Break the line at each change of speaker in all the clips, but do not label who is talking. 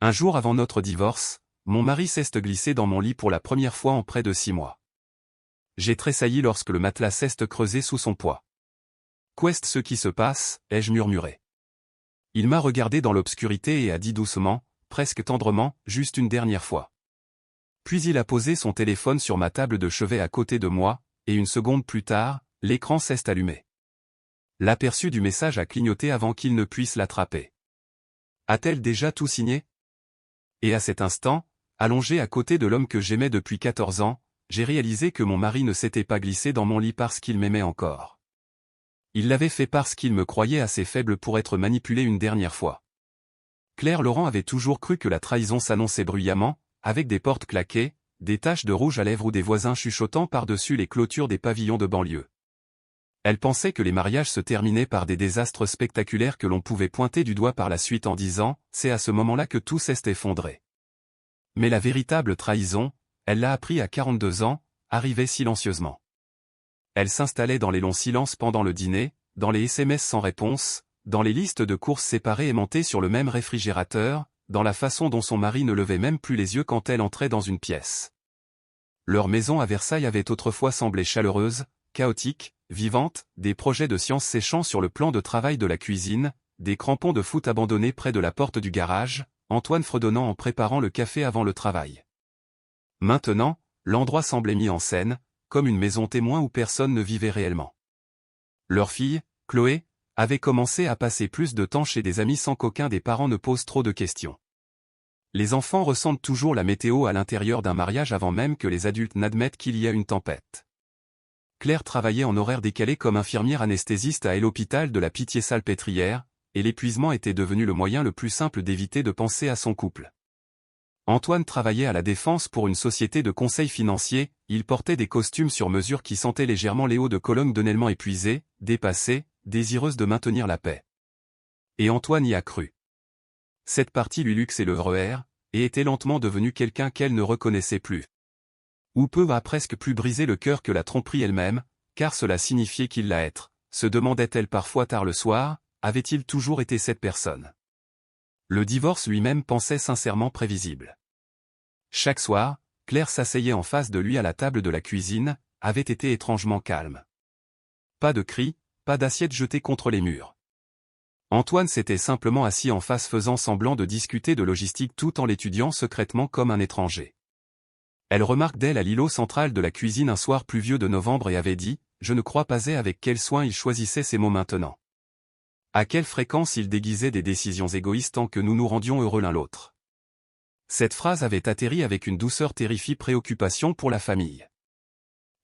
Un jour avant notre divorce, mon mari s'est glissé dans mon lit pour la première fois en près de 6 mois. J'ai tressailli lorsque le matelas s'est creusé sous son poids. Qu'est ce qui se passe, ai-je murmuré. Il m'a regardé dans l'obscurité et a dit doucement, presque tendrement, juste une dernière fois. Puis il a posé son téléphone sur ma table de chevet à côté de moi, et une seconde plus tard, l'écran s'est allumé. L'aperçu du message a clignoté avant qu'il ne puisse l'attraper. A-t-elle déjà tout signé? Et à cet instant, allongé à côté de l'homme que j'aimais depuis 14 ans, j'ai réalisé que mon mari ne s'était pas glissé dans mon lit parce qu'il m'aimait encore. Il l'avait fait parce qu'il me croyait assez faible pour être manipulé une dernière fois. Claire Laurent avait toujours cru que la trahison s'annonçait bruyamment, avec des portes claquées, des taches de rouge à lèvres ou des voisins chuchotant par-dessus les clôtures des pavillons de banlieue. Elle pensait que les mariages se terminaient par des désastres spectaculaires que l'on pouvait pointer du doigt par la suite en disant « c'est à ce moment-là que tout s'est effondré ». Mais la véritable trahison, elle l'a appris à 42 ans, arrivait silencieusement. Elle s'installait dans les longs silences pendant le dîner, dans les SMS sans réponse, dans les listes de courses séparées aimantées sur le même réfrigérateur, dans la façon dont son mari ne levait même plus les yeux quand elle entrait dans une pièce. Leur maison à Versailles avait autrefois semblé chaleureuse, chaotique, vivante, des projets de science séchant sur le plan de travail de la cuisine, des crampons de foot abandonnés près de la porte du garage, Antoine fredonnant en préparant le café avant le travail. Maintenant, l'endroit semblait mis en scène, comme une maison témoin où personne ne vivait réellement. Leur fille, Chloé, avait commencé à passer plus de temps chez des amis sans qu'aucun des parents ne pose trop de questions. Les enfants ressentent toujours la météo à l'intérieur d'un mariage avant même que les adultes n'admettent qu'il y a une tempête. Claire travaillait en horaire décalé comme infirmière anesthésiste à l'hôpital de la Pitié-Salpêtrière, et l'épuisement était devenu le moyen le plus simple d'éviter de penser à son couple. Antoine travaillait à la Défense pour une société de conseil financier, il portait des costumes sur mesure qui sentaient légèrement les hauts de Cologne donnellement épuisés, dépassés, désireuses de maintenir la paix. Et Antoine y a cru. Cette partie lui luxait le RER, et était lentement devenue quelqu'un qu'elle ne reconnaissait plus. Ou peu a presque plus brisé le cœur que la tromperie elle-même, car cela signifiait qu'il l'a être, se demandait-elle parfois tard le soir, avait-il toujours été cette personne? Le divorce lui-même pensait sincèrement prévisible. Chaque soir, Claire s'asseyait en face de lui à la table de la cuisine, avait été étrangement calme. Pas de cris, pas d'assiettes jetées contre les murs. Antoine s'était simplement assis en face faisant semblant de discuter de logistique tout en l'étudiant secrètement comme un étranger. Elle remarque d'elle à l'îlot central de la cuisine un soir pluvieux de novembre et avait dit « Je ne crois pas avec quel soin il choisissait ses mots maintenant. À quelle fréquence il déguisait des décisions égoïstes tant que nous nous rendions heureux l'un l'autre. » Cette phrase avait atterri avec une douceur terrifiée préoccupation pour la famille.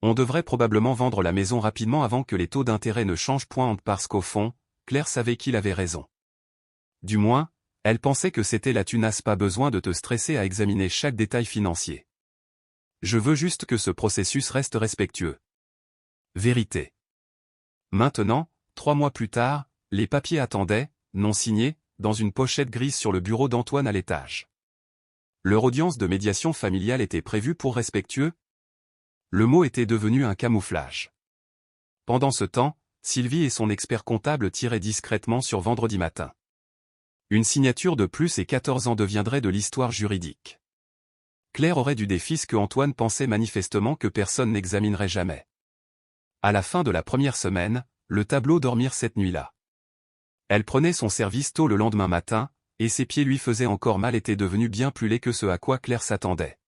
On devrait probablement vendre la maison rapidement avant que les taux d'intérêt ne changent point parce qu'au fond, Claire savait qu'il avait raison. Du moins, elle pensait que c'était là tu n'as pas besoin de te stresser à examiner chaque détail financier. Je veux juste que ce processus reste respectueux. Vérité. Maintenant, 3 mois plus tard, les papiers attendaient, non signés, dans une pochette grise sur le bureau d'Antoine à l'étage. Leur audience de médiation familiale était prévue pour respectueux. Le mot était devenu un camouflage. Pendant ce temps, Sylvie et son expert comptable tiraient discrètement sur vendredi matin. Une signature de plus et 14 ans deviendrait de l'histoire juridique. Claire aurait dû des fils que Antoine pensait manifestement que personne n'examinerait jamais. À la fin de la première semaine, le tableau dormir cette nuit-là. Elle prenait son service tôt le lendemain matin, et ses pieds lui faisaient encore mal étaient devenus bien plus laids que ce à quoi Claire s'attendait.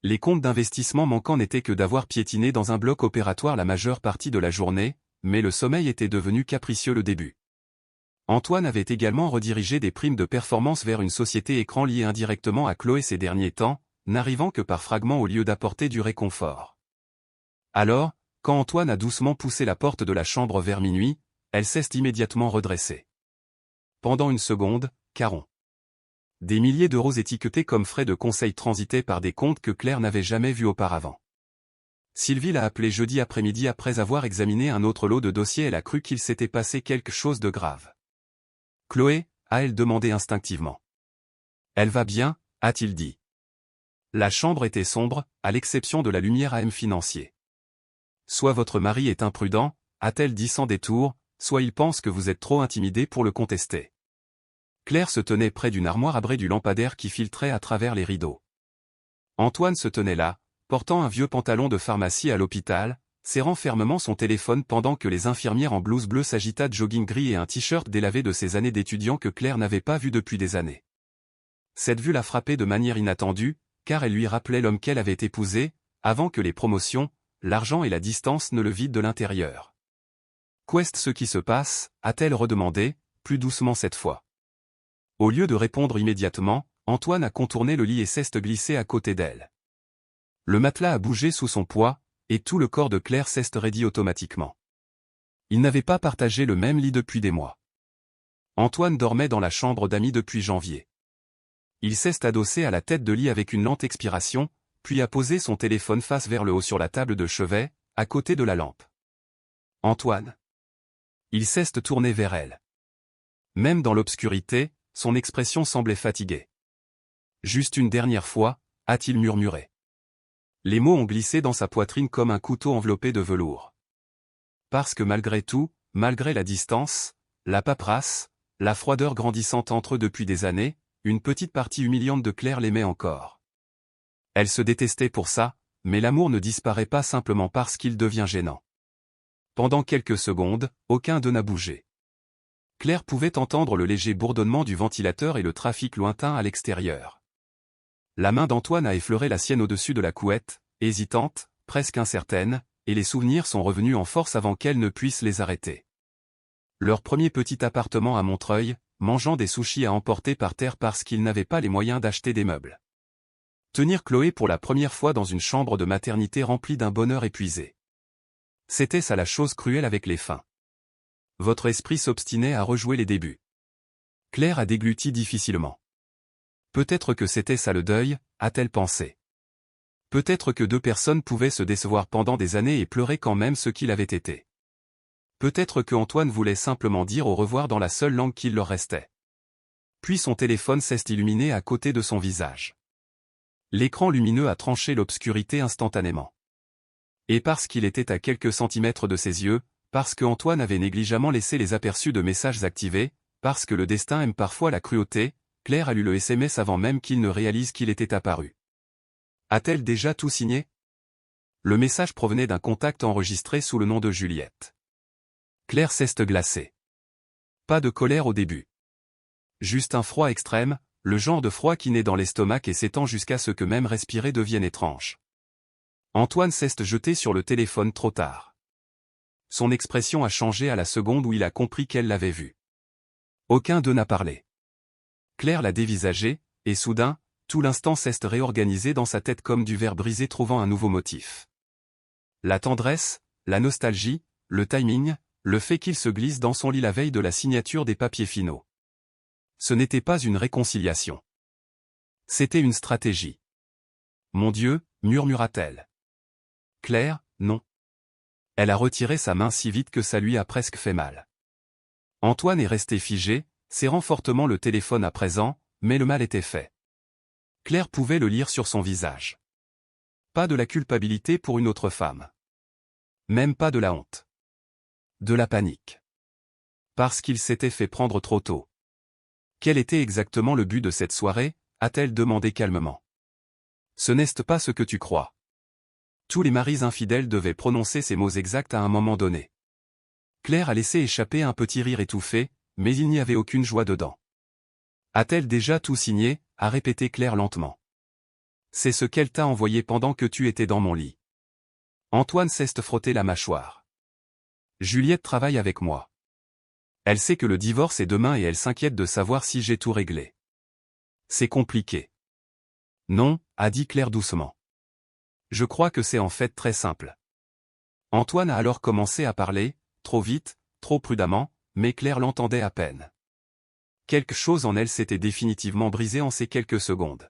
Les comptes d'investissement manquants n'étaient que d'avoir piétiné dans un bloc opératoire la majeure partie de la journée, mais le sommeil était devenu capricieux le début. Antoine avait également redirigé des primes de performance vers une société écran liée indirectement à Chloé ces derniers temps, n'arrivant que par fragments au lieu d'apporter du réconfort. Alors, quand Antoine a doucement poussé la porte de la chambre vers minuit, elle s'est immédiatement redressée. Pendant une seconde, Caron. Des milliers d'euros étiquetés comme frais de conseil transitaient par des comptes que Claire n'avait jamais vus auparavant. Sylvie l'a appelé jeudi après-midi après avoir examiné un autre lot de dossiers. Elle a cru qu'il s'était passé quelque chose de grave. Chloé, a-t-elle demandé instinctivement. Elle va bien, a-t-il dit. La chambre était sombre, à l'exception de la lumière AM financier. Soit votre mari est imprudent, a-t-elle dit sans détour, soit il pense que vous êtes trop intimidé pour le contester. Claire se tenait près d'une armoire abrée du lampadaire qui filtrait à travers les rideaux. Antoine se tenait là, portant un vieux pantalon de pharmacie à l'hôpital, serrant fermement son téléphone pendant que les infirmières en blouse bleue s'agitaient de jogging gris et un t-shirt délavé de ces années d'étudiant que Claire n'avait pas vu depuis des années. Cette vue la frappait de manière inattendue, car elle lui rappelait l'homme qu'elle avait épousé, avant que les promotions, l'argent et la distance ne le vident de l'intérieur. Qu'est ce qui se passe, a-t-elle redemandé, plus doucement cette fois. Au lieu de répondre immédiatement, Antoine a contourné le lit et s'est glissé à côté d'elle. Le matelas a bougé sous son poids, et tout le corps de Claire s'est raidi automatiquement. Ils n'avaient pas partagé le même lit depuis des mois. Antoine dormait dans la chambre d'amis depuis janvier. Il s'est adossé à la tête de lit avec une lente expiration, puis a posé son téléphone face vers le haut sur la table de chevet, à côté de la lampe. Antoine. Il s'est tourné vers elle. Même dans l'obscurité, son expression semblait fatiguée. Juste une dernière fois, a-t-il murmuré. Les mots ont glissé dans sa poitrine comme un couteau enveloppé de velours. Parce que malgré tout, malgré la distance, la paperasse, la froideur grandissante entre eux depuis des années, une petite partie humiliante de Claire l'aimait encore. Elle se détestait pour ça, mais l'amour ne disparaît pas simplement parce qu'il devient gênant. Pendant quelques secondes, aucun d'eux n'a bougé. Claire pouvait entendre le léger bourdonnement du ventilateur et le trafic lointain à l'extérieur. La main d'Antoine a effleuré la sienne au-dessus de la couette, hésitante, presque incertaine, et les souvenirs sont revenus en force avant qu'elle ne puisse les arrêter. Leur premier petit appartement à Montreuil, mangeant des sushis à emporter par terre parce qu'ils n'avaient pas les moyens d'acheter des meubles. Tenir Chloé pour la première fois dans une chambre de maternité remplie d'un bonheur épuisé. C'était ça la chose cruelle avec les fins. Votre esprit s'obstinait à rejouer les débuts. Claire a dégluti difficilement. Peut-être que c'était ça le deuil, a-t-elle pensé. Peut-être que deux personnes pouvaient se décevoir pendant des années et pleurer quand même ce qu'il avait été. Peut-être que Antoine voulait simplement dire au revoir dans la seule langue qu'il leur restait. Puis son téléphone s'est illuminé à côté de son visage. L'écran lumineux a tranché l'obscurité instantanément. Et parce qu'il était à quelques centimètres de ses yeux, parce que Antoine avait négligemment laissé les aperçus de messages activés, parce que le destin aime parfois la cruauté, Claire a lu le SMS avant même qu'il ne réalise qu'il était apparu. A-t-elle déjà tout signé? Le message provenait d'un contact enregistré sous le nom de Juliette. Claire s'est glacée. Pas de colère au début. Juste un froid extrême, le genre de froid qui naît dans l'estomac et s'étend jusqu'à ce que même respirer devienne étrange. Antoine s'est jeté sur le téléphone trop tard. Son expression a changé à la seconde où il a compris qu'elle l'avait vu. Aucun d'eux n'a parlé. Claire l'a dévisagé, et soudain, tout l'instant s'est réorganisé dans sa tête comme du verre brisé trouvant un nouveau motif. La tendresse, la nostalgie, le timing, le fait qu'il se glisse dans son lit la veille de la signature des papiers finaux. Ce n'était pas une réconciliation. C'était une stratégie. Mon Dieu, murmura-t-elle. Claire, non. Elle a retiré sa main si vite que ça lui a presque fait mal. Antoine est resté figé, serrant fortement le téléphone à présent, mais le mal était fait. Claire pouvait le lire sur son visage. Pas de la culpabilité pour une autre femme. Même pas de la honte. De la panique. Parce qu'il s'était fait prendre trop tôt. Quel était exactement le but de cette soirée, a-t-elle demandé calmement. Ce n'est pas ce que tu crois. Tous les maris infidèles devaient prononcer ces mots exacts à un moment donné. Claire a laissé échapper un petit rire étouffé, mais il n'y avait aucune joie dedans. A-t-elle déjà tout signé, a répété Claire lentement. C'est ce qu'elle t'a envoyé pendant que tu étais dans mon lit. Antoine s'est frotté la mâchoire. Juliette travaille avec moi. Elle sait que le divorce est demain et elle s'inquiète de savoir si j'ai tout réglé. C'est compliqué. Non, a dit Claire doucement. Je crois que c'est en fait très simple. Antoine a alors commencé à parler, trop vite, trop prudemment, mais Claire l'entendait à peine. Quelque chose en elle s'était définitivement brisé en ces quelques secondes.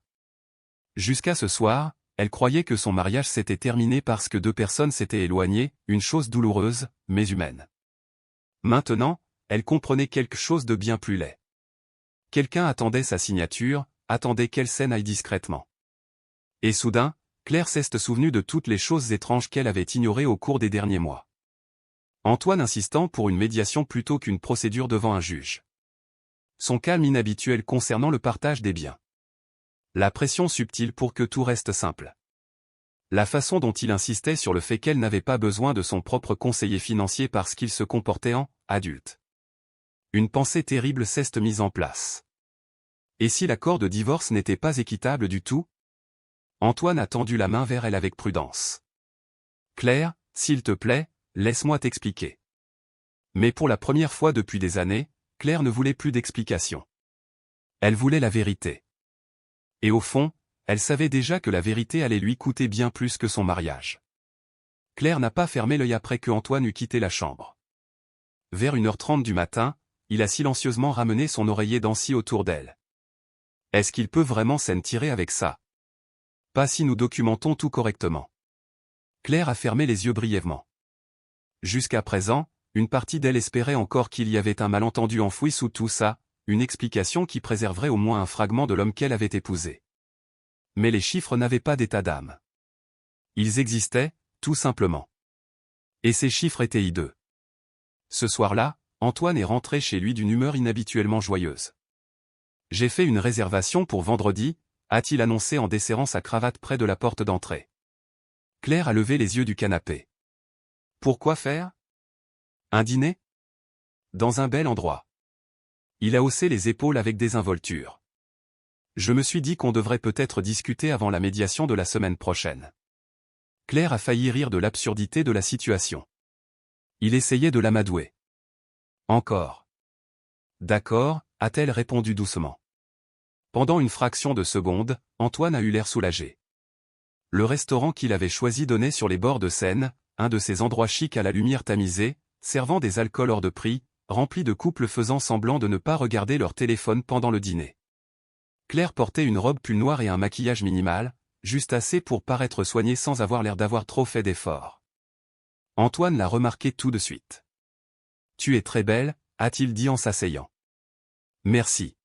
Jusqu'à ce soir, elle croyait que son mariage s'était terminé parce que deux personnes s'étaient éloignées, une chose douloureuse, mais humaine. Maintenant, elle comprenait quelque chose de bien plus laid. Quelqu'un attendait sa signature, attendait qu'elle s'en aille discrètement. Et soudain, Claire s'est souvenue de toutes les choses étranges qu'elle avait ignorées au cours des derniers mois. Antoine insistant pour une médiation plutôt qu'une procédure devant un juge. Son calme inhabituel concernant le partage des biens. La pression subtile pour que tout reste simple. La façon dont il insistait sur le fait qu'elle n'avait pas besoin de son propre conseiller financier parce qu'il se comportait en adulte. Une pensée terrible s'est mise en place. Et si l'accord de divorce n'était pas équitable du tout? Antoine a tendu la main vers elle avec prudence. Claire, s'il te plaît, laisse-moi t'expliquer. Mais pour la première fois depuis des années, Claire ne voulait plus d'explications. Elle voulait la vérité. Et au fond, elle savait déjà que la vérité allait lui coûter bien plus que son mariage. Claire n'a pas fermé l'œil après que Antoine eut quitté la chambre. Vers 1h30 du matin, il a silencieusement ramené son oreiller d'Ancy autour d'elle. Est-ce qu'il peut vraiment s'en tirer avec ça? Pas si nous documentons tout correctement. Claire a fermé les yeux brièvement. Jusqu'à présent, une partie d'elle espérait encore qu'il y avait un malentendu enfoui sous tout ça, une explication qui préserverait au moins un fragment de l'homme qu'elle avait épousé. Mais les chiffres n'avaient pas d'état d'âme. Ils existaient, tout simplement. Et ces chiffres étaient hideux. Ce soir-là, Antoine est rentré chez lui d'une humeur inhabituellement joyeuse. J'ai fait une réservation pour vendredi, a-t-il annoncé en desserrant sa cravate près de la porte d'entrée. Claire a levé les yeux du canapé. Pourquoi faire? Un dîner? Dans un bel endroit. Il a haussé les épaules avec désinvolture. Je me suis dit qu'on devrait peut-être discuter avant la médiation de la semaine prochaine. Claire a failli rire de l'absurdité de la situation. Il essayait de l'amadouer. Encore. D'accord, a-t-elle répondu doucement. Pendant une fraction de seconde, Antoine a eu l'air soulagé. Le restaurant qu'il avait choisi donnait sur les bords de Seine, un de ces endroits chics à la lumière tamisée, servant des alcools hors de prix, remplis de couples faisant semblant de ne pas regarder leur téléphone pendant le dîner. Claire portait une robe pull noire et un maquillage minimal, juste assez pour paraître soignée sans avoir l'air d'avoir trop fait d'efforts. Antoine l'a remarqué tout de suite. « Tu es très belle », a-t-il dit en s'asseyant. « Merci. »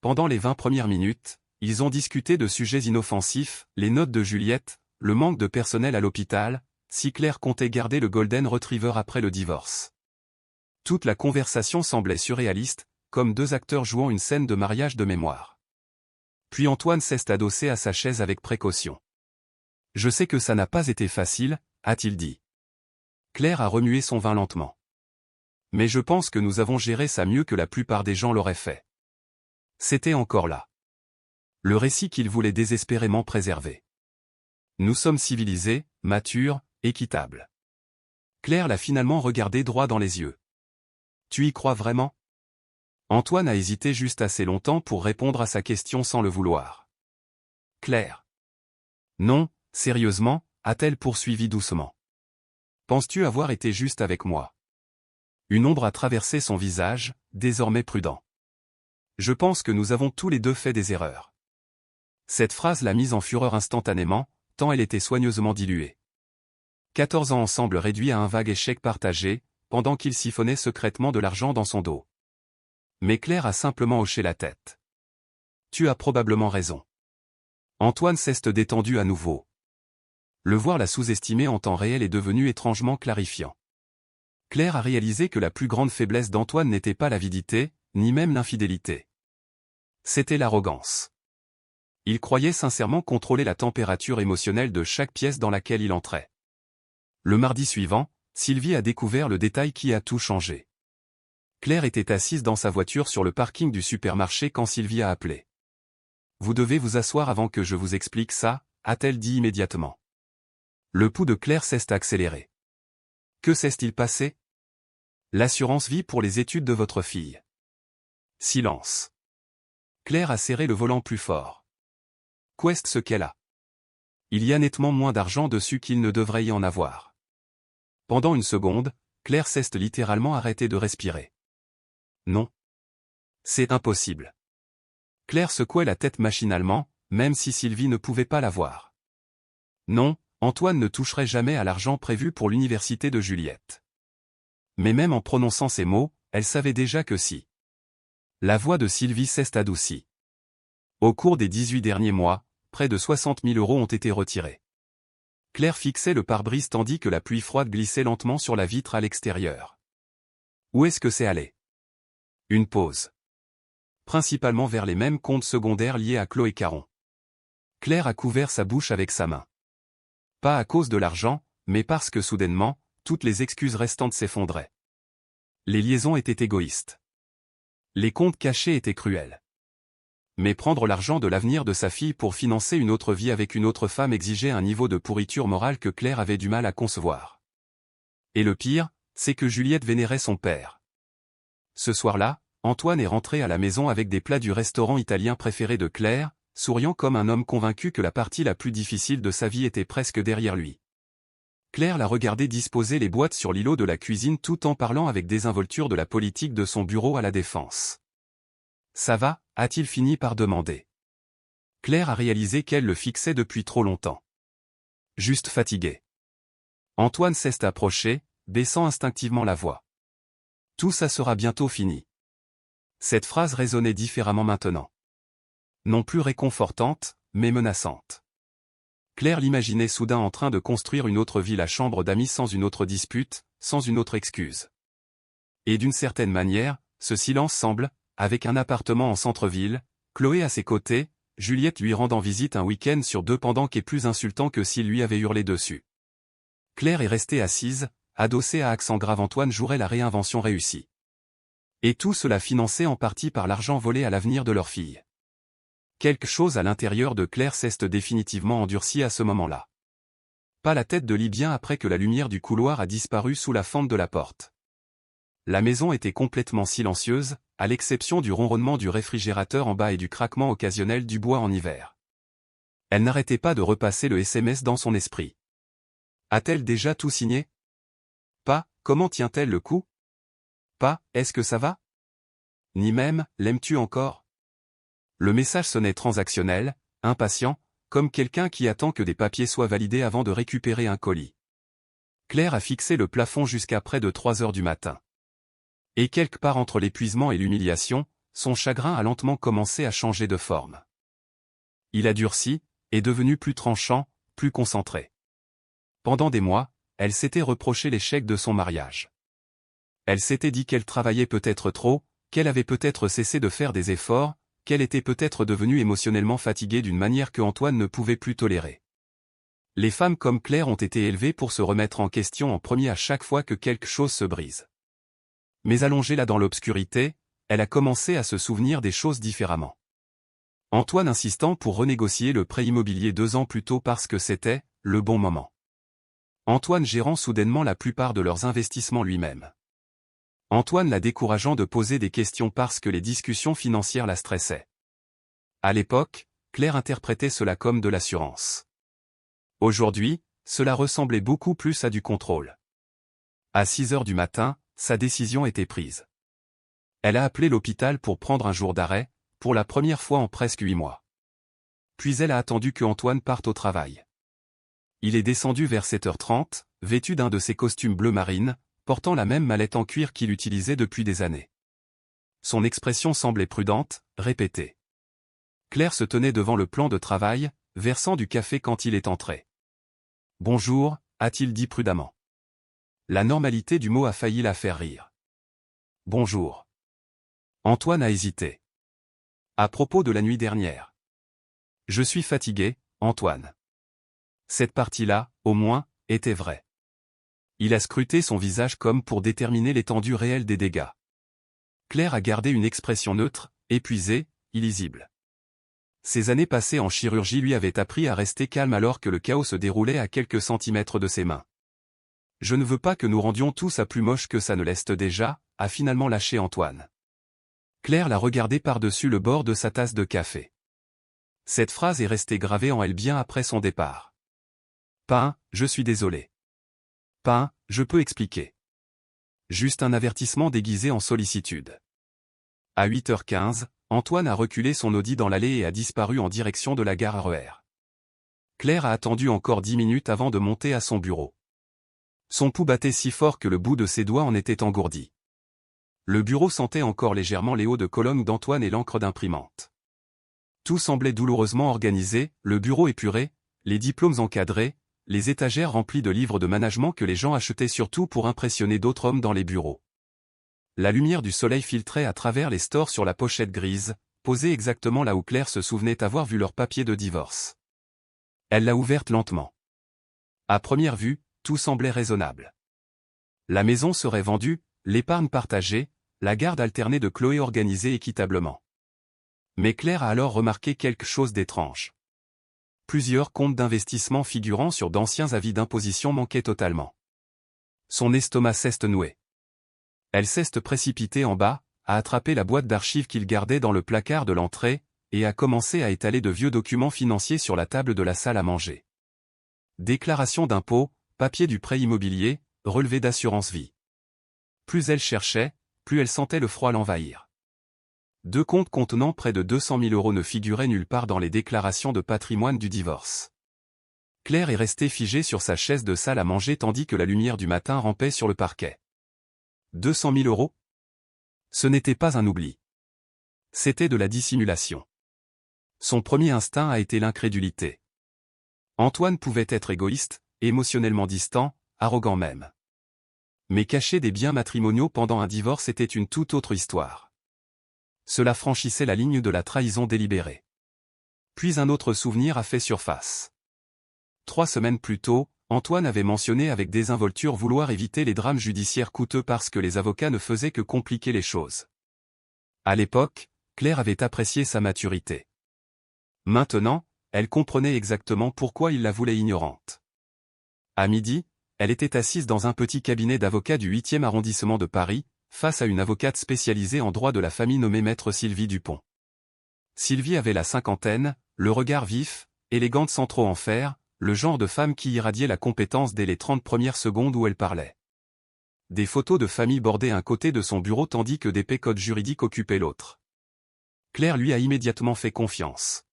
Pendant les 20 premières minutes, ils ont discuté de sujets inoffensifs, les notes de Juliette, le manque de personnel à l'hôpital, si Claire comptait garder le Golden Retriever après le divorce. Toute la conversation semblait surréaliste, comme deux acteurs jouant une scène de mariage de mémoire. Puis Antoine s'est adossé à sa chaise avec précaution. « Je sais que ça n'a pas été facile, » a-t-il dit. Claire a remué son vin lentement. « Mais je pense que nous avons géré ça mieux que la plupart des gens l'auraient fait. » C'était encore là. Le récit qu'il voulait désespérément préserver. Nous sommes civilisés, matures, équitables. Claire l'a finalement regardé droit dans les yeux. « Tu y crois vraiment ?» Antoine a hésité juste assez longtemps pour répondre à sa question sans le vouloir. « Claire. »« Non, sérieusement, a-t-elle poursuivi doucement. Penses-tu avoir été juste avec moi ?» Une ombre a traversé son visage, désormais prudent. « Je pense que nous avons tous les deux fait des erreurs. » Cette phrase l'a mise en fureur instantanément, tant elle était soigneusement diluée. 14 ans ensemble réduits à un vague échec partagé, pendant qu'il siphonnait secrètement de l'argent dans son dos. Mais Claire a simplement hoché la tête. « Tu as probablement raison. » Antoine s'est détendu à nouveau. Le voir la sous-estimer en temps réel est devenu étrangement clarifiant. Claire a réalisé que la plus grande faiblesse d'Antoine n'était pas l'avidité, ni même l'infidélité. C'était l'arrogance. Il croyait sincèrement contrôler la température émotionnelle de chaque pièce dans laquelle il entrait. Le mardi suivant, Sylvie a découvert le détail qui a tout changé. Claire était assise dans sa voiture sur le parking du supermarché quand Sylvie a appelé. « Vous devez vous asseoir avant que je vous explique ça », a-t-elle dit immédiatement. Le pouls de Claire s'est accéléré. Que s'est-il passé? L'assurance vie pour les études de votre fille. Silence. Claire a serré le volant plus fort. Qu'est ce qu'elle a? Il y a nettement moins d'argent dessus qu'il ne devrait y en avoir. Pendant une seconde, Claire s'est littéralement arrêtée de respirer. Non. C'est impossible. Claire secouait la tête machinalement, même si Sylvie ne pouvait pas la voir. Non, Antoine ne toucherait jamais à l'argent prévu pour l'université de Juliette. Mais même en prononçant ces mots, elle savait déjà que si. La voix de Sylvie s'est adoucie. Au cours des 18 derniers mois, près de 60 000 € ont été retirés. Claire fixait le pare-brise tandis que la pluie froide glissait lentement sur la vitre à l'extérieur. Où est-ce que c'est allé? Une pause. principalement vers les mêmes comptes secondaires liés à Chloé Caron. Claire a couvert sa bouche avec sa main. Pas à cause de l'argent, mais parce que soudainement, toutes les excuses restantes s'effondraient. Les liaisons étaient égoïstes. Les comptes cachés étaient cruels. Mais prendre l'argent de l'avenir de sa fille pour financer une autre vie avec une autre femme exigeait un niveau de pourriture morale que Claire avait du mal à concevoir. Et le pire, c'est que Juliette vénérait son père. Ce soir-là, Antoine est rentré à la maison avec des plats du restaurant italien préféré de Claire, souriant comme un homme convaincu que la partie la plus difficile de sa vie était presque derrière lui. Claire l'a regardé disposer les boîtes sur l'îlot de la cuisine tout en parlant avec désinvolture de la politique de son bureau à la Défense. « Ça va ?» a-t-il fini par demander. Claire a réalisé qu'elle le fixait depuis trop longtemps. Juste fatigué. Antoine s'est approché, baissant instinctivement la voix. « Tout ça sera bientôt fini. » Cette phrase résonnait différemment maintenant. Non plus réconfortante, mais menaçante. Claire l'imaginait soudain en train de construire une autre vie, la chambre d'amis sans une autre dispute, sans une autre excuse. Et d'une certaine manière, ce silence semble, avec un appartement en centre-ville, Chloé à ses côtés, Juliette lui rendant visite un week-end sur 2 pendant qu'est plus insultant que s'il lui avait hurlé dessus. Claire est restée assise, adossée à accent grave. Antoine jouerait la réinvention réussie. Et tout cela financé en partie par l'argent volé à l'avenir de leur fille. Quelque chose à l'intérieur de Claire s'est définitivement endurci à ce moment-là. Pas la tête de lit bien après que la lumière du couloir a disparu sous la fente de la porte. La maison était complètement silencieuse, à l'exception du ronronnement du réfrigérateur en bas et du craquement occasionnel du bois en hiver. Elle n'arrêtait pas de repasser le SMS dans son esprit. A-t-elle déjà tout signé? Pas, comment tient-elle le coup? Pas, est-ce que ça va? Ni même, l'aimes-tu encore? Le message sonnait transactionnel, impatient, comme quelqu'un qui attend que des papiers soient validés avant de récupérer un colis. Claire a fixé le plafond jusqu'à près de 3 heures du matin. Et quelque part entre l'épuisement et l'humiliation, son chagrin a lentement commencé à changer de forme. Il a durci, est devenu plus tranchant, plus concentré. Pendant des mois, elle s'était reproché l'échec de son mariage. Elle s'était dit qu'elle travaillait peut-être trop, qu'elle avait peut-être cessé de faire des efforts, qu'elle était peut-être devenue émotionnellement fatiguée d'une manière que Antoine ne pouvait plus tolérer. Les femmes comme Claire ont été élevées pour se remettre en question en premier à chaque fois que quelque chose se brise. Mais allongée là dans l'obscurité, elle a commencé à se souvenir des choses différemment. Antoine insistant pour renégocier le prêt immobilier 2 ans plus tôt parce que c'était le bon moment. Antoine gérant soudainement la plupart de leurs investissements lui-même. Antoine la décourageant de poser des questions parce que les discussions financières la stressaient. À l'époque, Claire interprétait cela comme de l'assurance. Aujourd'hui, cela ressemblait beaucoup plus à du contrôle. À 6 heures du matin, sa décision était prise. Elle a appelé l'hôpital pour prendre un jour d'arrêt, pour la première fois en presque 8 mois. Puis elle a attendu que Antoine parte au travail. Il est descendu vers 7h30, vêtu d'un de ses costumes bleu marine, portant la même mallette en cuir qu'il utilisait depuis des années. Son expression semblait prudente, répétée. Claire se tenait devant le plan de travail, versant du café quand il est entré. « Bonjour », a-t-il dit prudemment. La normalité du mot a failli la faire rire. « Bonjour ». Antoine a hésité. À propos de la nuit dernière. « Je suis fatigué, Antoine. » Cette partie-là, au moins, était vraie. Il a scruté son visage comme pour déterminer l'étendue réelle des dégâts. Claire a gardé une expression neutre, épuisée, illisible. Ses années passées en chirurgie lui avaient appris à rester calme alors que le chaos se déroulait à quelques centimètres de ses mains. « Je ne veux pas que nous rendions tout ça plus moche que ça ne l'est déjà », a finalement lâché Antoine. Claire l'a regardé par-dessus le bord de sa tasse de café. Cette phrase est restée gravée en elle bien après son départ. « Pas, je suis désolé. Pas, je peux expliquer. » Juste un avertissement déguisé en sollicitude. À 8h15, Antoine a reculé son Audi dans l'allée et a disparu en direction de la gare RER. Claire a attendu encore 10 minutes avant de monter à son bureau. Son pouls battait si fort que le bout de ses doigts en était engourdi. Le bureau sentait encore légèrement les hauts de colonne d'Antoine et l'encre d'imprimante. Tout semblait douloureusement organisé, le bureau épuré, les diplômes encadrés, les étagères remplies de livres de management que les gens achetaient surtout pour impressionner d'autres hommes dans les bureaux. La lumière du soleil filtrait à travers les stores sur la pochette grise, posée exactement là où Claire se souvenait avoir vu leur papier de divorce. Elle l'a ouverte lentement. À première vue, tout semblait raisonnable. La maison serait vendue, l'épargne partagée, la garde alternée de Chloé organisée équitablement. Mais Claire a alors remarqué quelque chose d'étrange. Plusieurs comptes d'investissement figurant sur d'anciens avis d'imposition manquaient totalement. Son estomac s'est noué. Elle s'est précipitée en bas, a attrapé la boîte d'archives qu'il gardait dans le placard de l'entrée, et a commencé à étaler de vieux documents financiers sur la table de la salle à manger. Déclaration d'impôt, papier du prêt immobilier, relevé d'assurance vie. Plus elle cherchait, plus elle sentait le froid l'envahir. 2 comptes contenant près de 200 000 € ne figuraient nulle part dans les déclarations de patrimoine du divorce. Claire est restée figée sur sa chaise de salle à manger tandis que la lumière du matin rampait sur le parquet. 200 000 €? Ce n'était pas un oubli. C'était de la dissimulation. Son premier instinct a été l'incrédulité. Antoine pouvait être égoïste, émotionnellement distant, arrogant même. Mais cacher des biens matrimoniaux pendant un divorce était une toute autre histoire. Cela franchissait la ligne de la trahison délibérée. Puis un autre souvenir a fait surface. 3 semaines plus tôt, Antoine avait mentionné avec désinvolture vouloir éviter les drames judiciaires coûteux parce que les avocats ne faisaient que compliquer les choses. À l'époque, Claire avait apprécié sa maturité. Maintenant, elle comprenait exactement pourquoi il la voulait ignorante. À midi, elle était assise dans un petit cabinet d'avocats du 8e arrondissement de Paris, face à une avocate spécialisée en droit de la famille nommée Maître Sylvie Dupont. Sylvie avait la cinquantaine, le regard vif, élégante sans trop en faire, le genre de femme qui irradiait la compétence dès les 30 premières secondes où elle parlait. Des photos de famille bordaient un côté de son bureau tandis que d'épais codes juridiques occupaient l'autre. Claire lui a immédiatement fait confiance.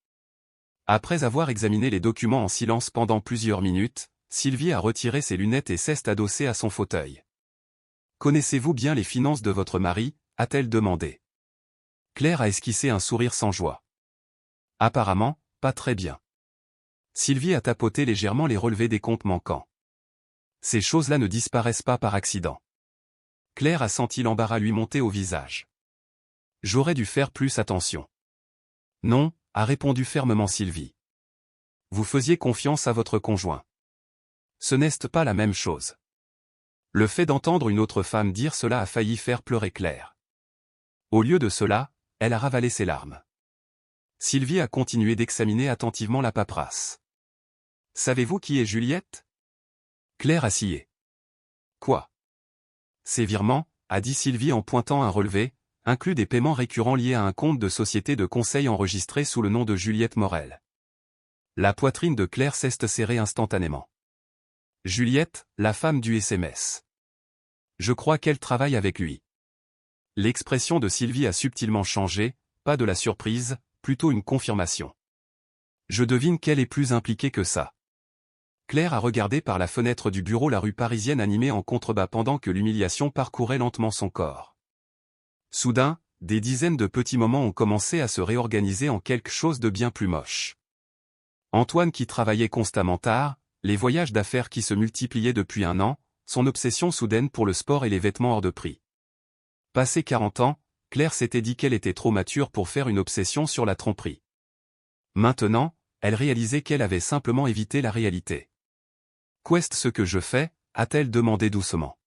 Après avoir examiné les documents en silence pendant plusieurs minutes, Sylvie a retiré ses lunettes et s'est adossée à son fauteuil. « Connaissez-vous bien les finances de votre mari ?» a-t-elle demandé. Claire a esquissé un sourire sans joie. « Apparemment, pas très bien. » Sylvie a tapoté légèrement les relevés des comptes manquants. « Ces choses-là ne disparaissent pas par accident. » Claire a senti l'embarras lui monter au visage. « J'aurais dû faire plus attention. »« Non », a répondu fermement Sylvie. « Vous faisiez confiance à votre conjoint. Ce n'est pas la même chose. » Le fait d'entendre une autre femme dire cela a failli faire pleurer Claire. Au lieu de cela, elle a ravalé ses larmes. Sylvie a continué d'examiner attentivement la paperasse. « Savez-vous qui est Juliette ?» Claire a scié. « Quoi ? » Ces virements, a dit Sylvie en pointant un relevé, inclut des paiements récurrents liés à un compte de société de conseil enregistré sous le nom de Juliette Morel. La poitrine de Claire s'est serrée instantanément. Juliette, la femme du SMS. Je crois qu'elle travaille avec lui. L'expression de Sylvie a subtilement changé, pas de la surprise, plutôt une confirmation. Je devine qu'elle est plus impliquée que ça. Claire a regardé par la fenêtre du bureau la rue parisienne animée en contrebas pendant que l'humiliation parcourait lentement son corps. Soudain, des dizaines de petits moments ont commencé à se réorganiser en quelque chose de bien plus moche. Antoine qui travaillait constamment tard, les voyages d'affaires qui se multipliaient depuis un an, son obsession soudaine pour le sport et les vêtements hors de prix. Passé 40 ans, Claire s'était dit qu'elle était trop mature pour faire une obsession sur la tromperie. Maintenant, elle réalisait qu'elle avait simplement évité la réalité. « Qu'est ce que je fais ?» a-t-elle demandé doucement.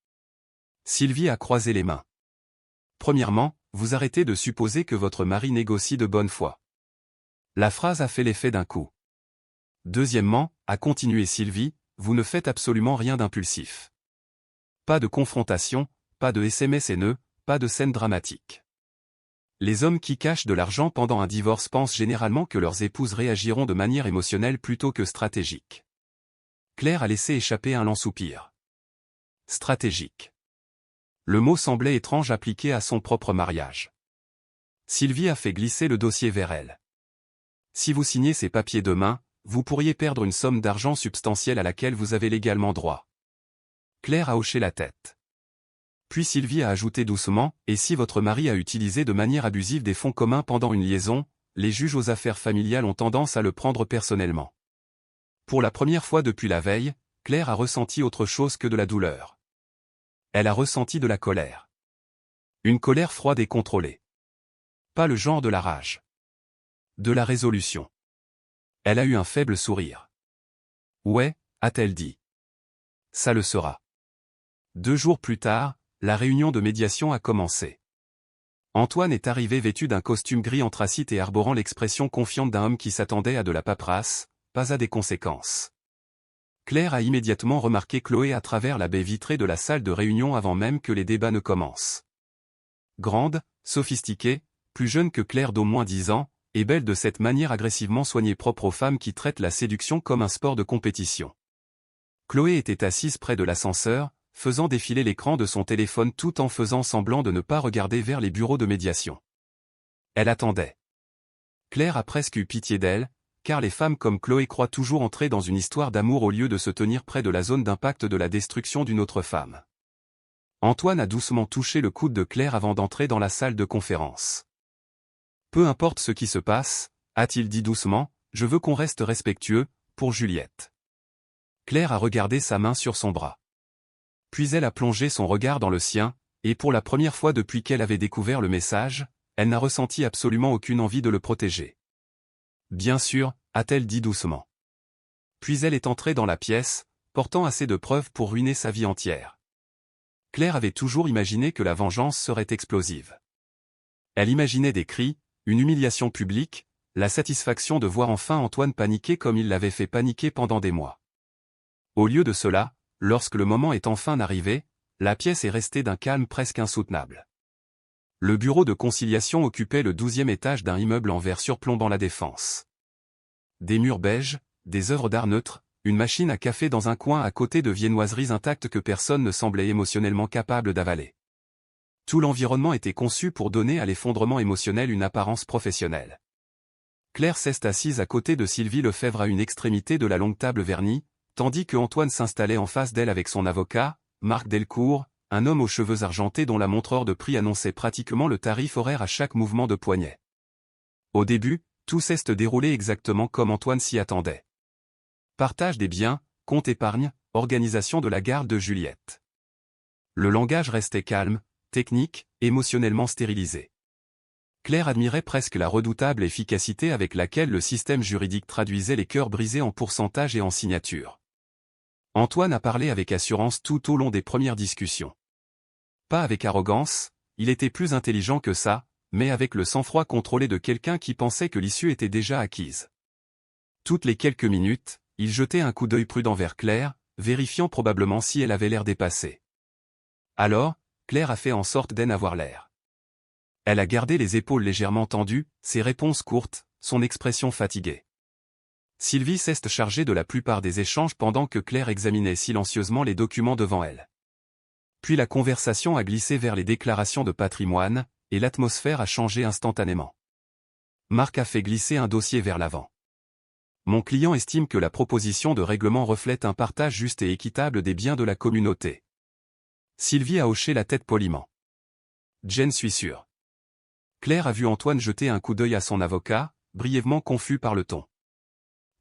Sylvie a croisé les mains. « Premièrement, vous arrêtez de supposer que votre mari négocie de bonne foi. » La phrase a fait l'effet d'un coup. « Deuxièmement, a continué Sylvie, vous ne faites absolument rien d'impulsif. Pas de confrontation, pas de SMS haineux, pas de scène dramatique. Les hommes qui cachent de l'argent pendant un divorce pensent généralement que leurs épouses réagiront de manière émotionnelle plutôt que stratégique. » Claire a laissé échapper un lent soupir. Stratégique. Le mot semblait étrange appliqué à son propre mariage. Sylvie a fait glisser le dossier vers elle. Si vous signez ces papiers demain, vous pourriez perdre une somme d'argent substantielle à laquelle vous avez légalement droit. Claire a hoché la tête. Puis Sylvie a ajouté doucement, et si votre mari a utilisé de manière abusive des fonds communs pendant une liaison, les juges aux affaires familiales ont tendance à le prendre personnellement. Pour la première fois depuis la veille, Claire a ressenti autre chose que de la douleur. Elle a ressenti de la colère. Une colère froide et contrôlée. Pas le genre de la rage. De la résolution. Elle a eu un faible sourire. Ouais, a-t-elle dit. Ça le sera. 2 jours plus tard, la réunion de médiation a commencé. Antoine est arrivé vêtu d'un costume gris anthracite et arborant l'expression confiante d'un homme qui s'attendait à de la paperasse, pas à des conséquences. Claire a immédiatement remarqué Chloé à travers la baie vitrée de la salle de réunion avant même que les débats ne commencent. Grande, sophistiquée, plus jeune que Claire d'au moins 10 ans, et belle de cette manière agressivement soignée propre aux femmes qui traitent la séduction comme un sport de compétition. Chloé était assise près de l'ascenseur, faisant défiler l'écran de son téléphone tout en faisant semblant de ne pas regarder vers les bureaux de médiation. Elle attendait. Claire a presque eu pitié d'elle, car les femmes comme Chloé croient toujours entrer dans une histoire d'amour au lieu de se tenir près de la zone d'impact de la destruction d'une autre femme. Antoine a doucement touché le coude de Claire avant d'entrer dans la salle de conférence. Peu importe ce qui se passe, a-t-il dit doucement, je veux qu'on reste respectueux, pour Juliette. Claire a regardé sa main sur son bras. Puis elle a plongé son regard dans le sien, et pour la première fois depuis qu'elle avait découvert le message, elle n'a ressenti absolument aucune envie de le protéger. Bien sûr, a-t-elle dit doucement. Puis elle est entrée dans la pièce, portant assez de preuves pour ruiner sa vie entière. Claire avait toujours imaginé que la vengeance serait explosive. Elle imaginait des cris, une humiliation publique, la satisfaction de voir enfin Antoine paniquer comme il l'avait fait paniquer pendant des mois. Au lieu de cela, lorsque le moment est enfin arrivé, la pièce est restée d'un calme presque insoutenable. Le bureau de conciliation occupait le 12e étage d'un immeuble en verre surplombant la Défense. Des murs beiges, des œuvres d'art neutres, une machine à café dans un coin à côté de viennoiseries intactes que personne ne semblait émotionnellement capable d'avaler. Tout l'environnement était conçu pour donner à l'effondrement émotionnel une apparence professionnelle. Claire s'est assise à côté de Sylvie Lefebvre à une extrémité de la longue table vernie, tandis que Antoine s'installait en face d'elle avec son avocat, Marc Delcourt, un homme aux cheveux argentés dont la montreur de prix annonçait pratiquement le tarif horaire à chaque mouvement de poignet. Au début, tout s'est déroulé exactement comme Antoine s'y attendait. Partage des biens, compte épargne, organisation de la garde de Juliette. Le langage restait calme, technique, émotionnellement stérilisé. Claire admirait presque la redoutable efficacité avec laquelle le système juridique traduisait les cœurs brisés en pourcentage et en signature. Antoine a parlé avec assurance tout au long des premières discussions. Pas avec arrogance, il était plus intelligent que ça, mais avec le sang-froid contrôlé de quelqu'un qui pensait que l'issue était déjà acquise. Toutes les quelques minutes, il jetait un coup d'œil prudent vers Claire, vérifiant probablement si elle avait l'air dépassée. Alors, Claire a fait en sorte d'en avoir l'air. Elle a gardé les épaules légèrement tendues, ses réponses courtes, son expression fatiguée. Sylvie s'est chargée de la plupart des échanges pendant que Claire examinait silencieusement les documents devant elle. Puis la conversation a glissé vers les déclarations de patrimoine, et l'atmosphère a changé instantanément. Marc a fait glisser un dossier vers l'avant. Mon client estime que la proposition de règlement reflète un partage juste et équitable des biens de la communauté. Sylvie a hoché la tête poliment. J'en suis sûr. Claire a vu Antoine jeter un coup d'œil à son avocat, brièvement confus par le ton.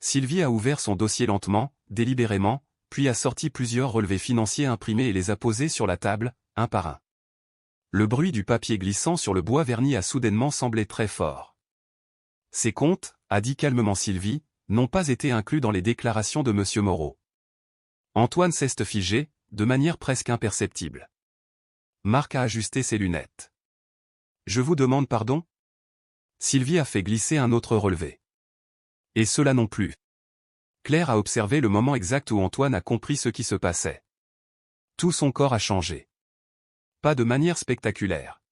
Sylvie a ouvert son dossier lentement, délibérément, puis a sorti plusieurs relevés financiers imprimés et les a posés sur la table, un par un. Le bruit du papier glissant sur le bois verni a soudainement semblé très fort. Ces comptes, a dit calmement Sylvie, n'ont pas été inclus dans les déclarations de M. Moreau. Antoine s'est figé, de manière presque imperceptible. Marc a ajusté ses lunettes. Je vous demande pardon ? Sylvie a fait glisser un autre relevé. Et cela non plus. Claire a observé le moment exact où Antoine a compris ce qui se passait. Tout son corps a changé. Pas de manière spectaculaire.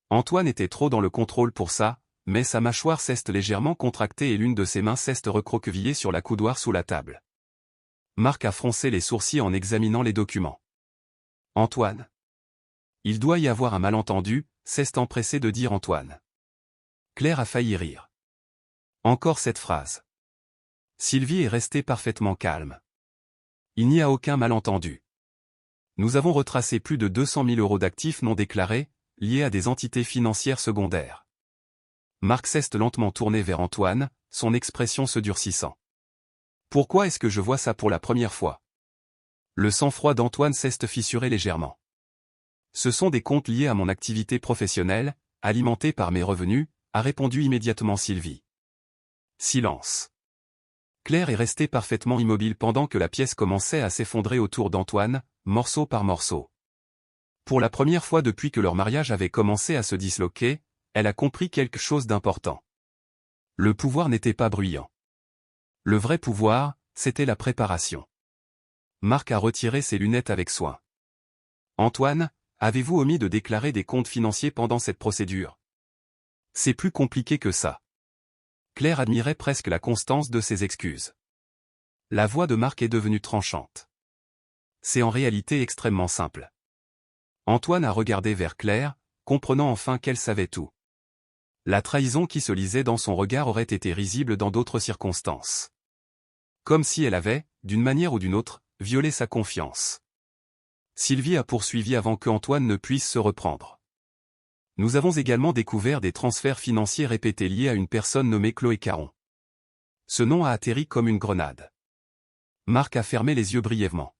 Antoine était trop dans le contrôle pour ça, mais sa mâchoire s'est légèrement contractée et l'une de ses mains s'est recroquevillée sur la coudoir sous la table. Marc a froncé les sourcils en examinant les documents. Antoine. Il doit y avoir un malentendu, s'est empressé de dire Antoine. Claire a failli rire. Encore cette phrase. Sylvie est restée parfaitement calme. Il n'y a aucun malentendu. Nous avons retracé plus de 200 000 € d'actifs non déclarés, liés à des entités financières secondaires. Marc s'est lentement tourné vers Antoine, son expression se durcissant. Pourquoi est-ce que je vois ça pour la première fois ? Le sang-froid d'Antoine s'est fissuré légèrement. Ce sont des comptes liés à mon activité professionnelle, alimentés par mes revenus, a répondu immédiatement Sylvie. Silence. Claire est restée parfaitement immobile pendant que la pièce commençait à s'effondrer autour d'Antoine, morceau par morceau. Pour la première fois depuis que leur mariage avait commencé à se disloquer, elle a compris quelque chose d'important. Le pouvoir n'était pas bruyant. Le vrai pouvoir, c'était la préparation. Marc a retiré ses lunettes avec soin. Antoine, avez-vous omis de déclarer des comptes financiers pendant cette procédure? C'est plus compliqué que ça. Claire admirait presque la constance de ses excuses. La voix de Marc est devenue tranchante. C'est en réalité extrêmement simple. Antoine a regardé vers Claire, comprenant enfin qu'elle savait tout. La trahison qui se lisait dans son regard aurait été risible dans d'autres circonstances. Comme si elle avait, d'une manière ou d'une autre, violé sa confiance. Sylvie a poursuivi avant que Antoine ne puisse se reprendre. Nous avons également découvert des transferts financiers répétés liés à une personne nommée Chloé Caron. Ce nom a atterri comme une grenade. Marc a fermé les yeux brièvement.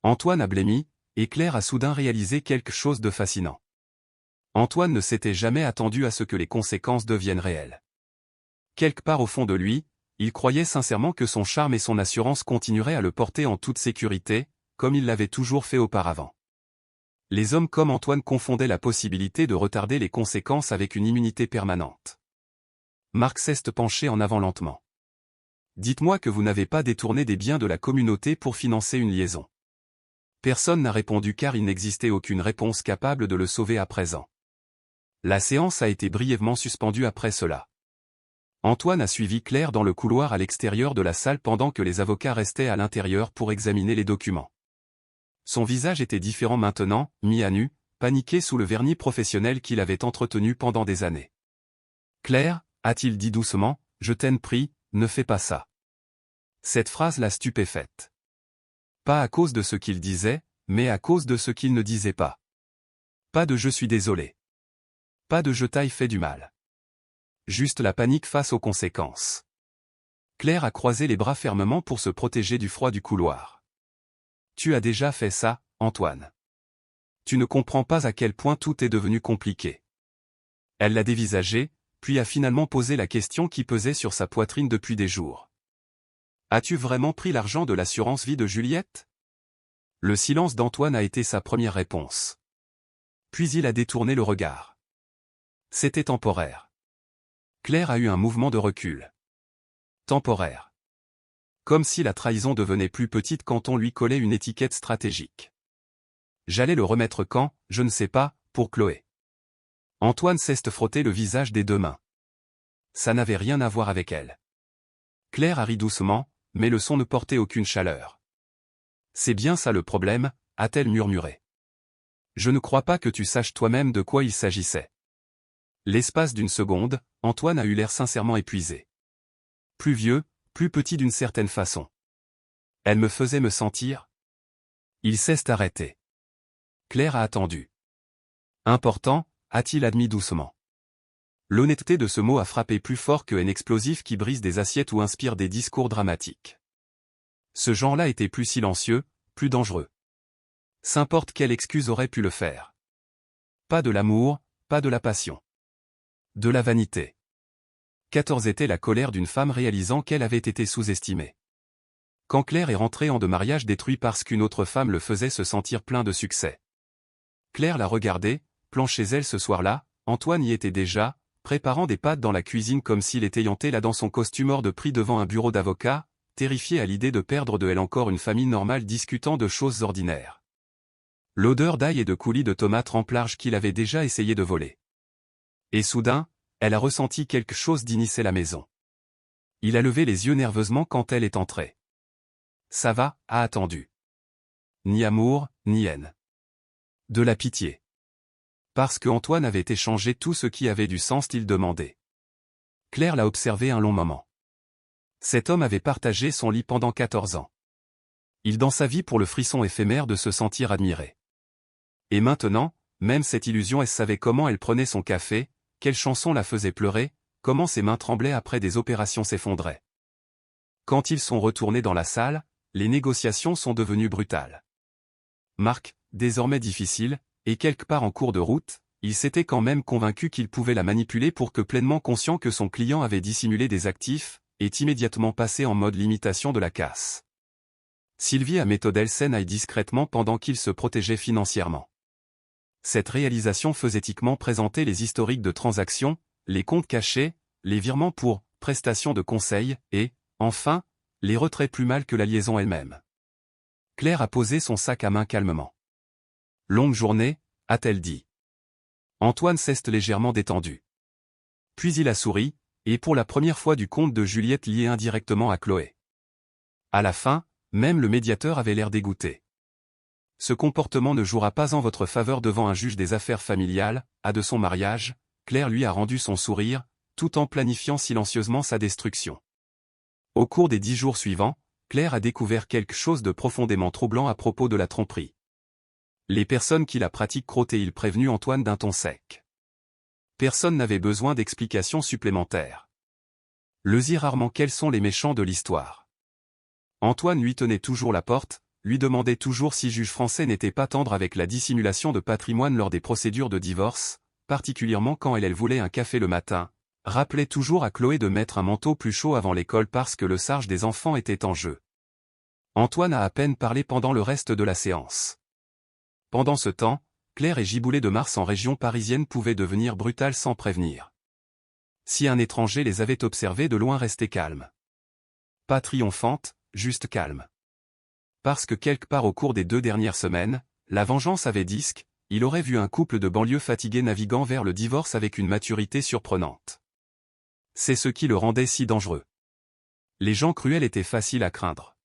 Antoine a blêmi, et Claire a soudain réalisé quelque chose de fascinant. Antoine ne s'était jamais attendu à ce que les conséquences deviennent réelles. Quelque part au fond de lui, il croyait sincèrement que son charme et son assurance continueraient à le porter en toute sécurité, comme il l'avait toujours fait auparavant. Les hommes comme Antoine confondaient la possibilité de retarder les conséquences avec une immunité permanente. Marc s'est penché en avant lentement. Dites-moi que vous n'avez pas détourné des biens de la communauté pour financer une liaison. Personne n'a répondu car il n'existait aucune réponse capable de le sauver à présent. La séance a été brièvement suspendue après cela. Antoine a suivi Claire dans le couloir à l'extérieur de la salle pendant que les avocats restaient à l'intérieur pour examiner les documents. Son visage était différent maintenant, mis à nu, paniqué sous le vernis professionnel qu'il avait entretenu pendant des années. « Claire, a-t-il dit doucement, je t'en prie, ne fais pas ça. » Cette phrase l'a stupéfaite. Pas à cause de ce qu'il disait, mais à cause de ce qu'il ne disait pas. Pas de « je suis désolé ». Pas de « je t'ai fait du mal ». Juste la panique face aux conséquences. Claire a croisé les bras fermement pour se protéger du froid du couloir. « Tu as déjà fait ça, Antoine. Tu ne comprends pas à quel point tout est devenu compliqué. » Elle l'a dévisagé, puis a finalement posé la question qui pesait sur sa poitrine depuis des jours. « As-tu vraiment pris l'argent de l'assurance vie de Juliette ?» Le silence d'Antoine a été sa première réponse. Puis il a détourné le regard. C'était temporaire. Claire a eu un mouvement de recul. Temporaire. Comme si la trahison devenait plus petite quand on lui collait une étiquette stratégique. J'allais le remettre quand, je ne sais pas, pour Chloé. Antoine s'est frotté le visage des deux mains. Ça n'avait rien à voir avec elle. Claire a ri doucement, mais le son ne portait aucune chaleur. C'est bien ça le problème, a-t-elle murmuré. Je ne crois pas que tu saches toi-même de quoi il s'agissait. L'espace d'une seconde, Antoine a eu l'air sincèrement épuisé. Plus vieux, plus petit d'une certaine façon. Elle me faisait me sentir. Il s'est arrêté. Claire a attendu. Important, a-t-il admis doucement. L'honnêteté de ce mot a frappé plus fort que un explosif qui brise des assiettes ou inspire des discours dramatiques. Ce genre-là était plus silencieux, plus dangereux. S'importe quelle excuse aurait pu le faire. Pas de l'amour, pas de la passion. De la vanité. 14 était la colère d'une femme réalisant qu'elle avait été sous-estimée. Quand Claire est rentrée en de mariage détruit parce qu'une autre femme le faisait se sentir plein de succès. Claire l'a regardé, planche chez elle ce soir-là, Antoine y était déjà, préparant des pâtes dans la cuisine comme s'il était yanté là dans son costume hors de prix devant un bureau d'avocat, terrifié à l'idée de perdre de elle encore une famille normale discutant de choses ordinaires. L'odeur d'ail et de coulis de tomates remplarges qu'il avait déjà essayé de voler. Et soudain, elle a ressenti quelque chose d'initier la maison. Il a levé les yeux nerveusement quand elle est entrée. Ça va, a attendu. Ni amour, ni haine. De la pitié. Parce que Antoine avait échangé tout ce qui avait du sens il demandait. Claire l'a observé un long moment. Cet homme avait partagé son lit pendant 14 ans. Il dans sa vie pour le frisson éphémère de se sentir admiré. Et maintenant, même cette illusion elle savait comment elle prenait son café, quelle chanson la faisait pleurer, comment ses mains tremblaient après des opérations s'effondraient. Quand ils sont retournés dans la salle, les négociations sont devenues brutales. Marc, désormais difficile, et quelque part en cours de route, il s'était quand même convaincu qu'il pouvait la manipuler pour que pleinement conscient que son client avait dissimulé des actifs, est immédiatement passé en mode limitation de la casse. Sylvie a méthode Elsen aille discrètement pendant qu'il se protégeait financièrement. Cette réalisation faisait éthiquement présenter les historiques de transactions, les comptes cachés, les virements pour prestations de conseil et, enfin, les retraits plus mal que la liaison elle-même. Claire a posé son sac à main calmement. Longue journée, a-t-elle dit. Antoine s'est légèrement détendu. Puis il a souri, et pour la première fois du compte de Juliette lié indirectement à Chloé. À la fin, même le médiateur avait l'air dégoûté. Ce comportement ne jouera pas en votre faveur devant un juge des affaires familiales, à de son mariage, Claire lui a rendu son sourire, tout en planifiant silencieusement sa destruction. Au cours des 10 jours suivants, Claire a découvert quelque chose de profondément troublant à propos de la tromperie. Les personnes qui la pratiquent crotté-il prévenu Antoine d'un ton sec. Personne n'avait besoin d'explications supplémentaires. Le dit rarement quels sont les méchants de l'histoire. Antoine lui tenait toujours la porte, lui demandait toujours si juge français n'était pas tendre avec la dissimulation de patrimoine lors des procédures de divorce, particulièrement quand elle voulait un café le matin, rappelait toujours à Chloé de mettre un manteau plus chaud avant l'école parce que le sage des enfants était en jeu. Antoine a à peine parlé pendant le reste de la séance. Pendant ce temps, Claire et Giboulée de Mars en région parisienne pouvaient devenir brutales sans prévenir. Si un étranger les avait observés de loin restaient calmes. Pas triomphante, juste calme. Parce que quelque part au cours des 2 dernières semaines, la vengeance avait disque, il aurait vu un couple de banlieue fatigué naviguant vers le divorce avec une maturité surprenante. C'est ce qui le rendait si dangereux. Les gens cruels étaient faciles à craindre.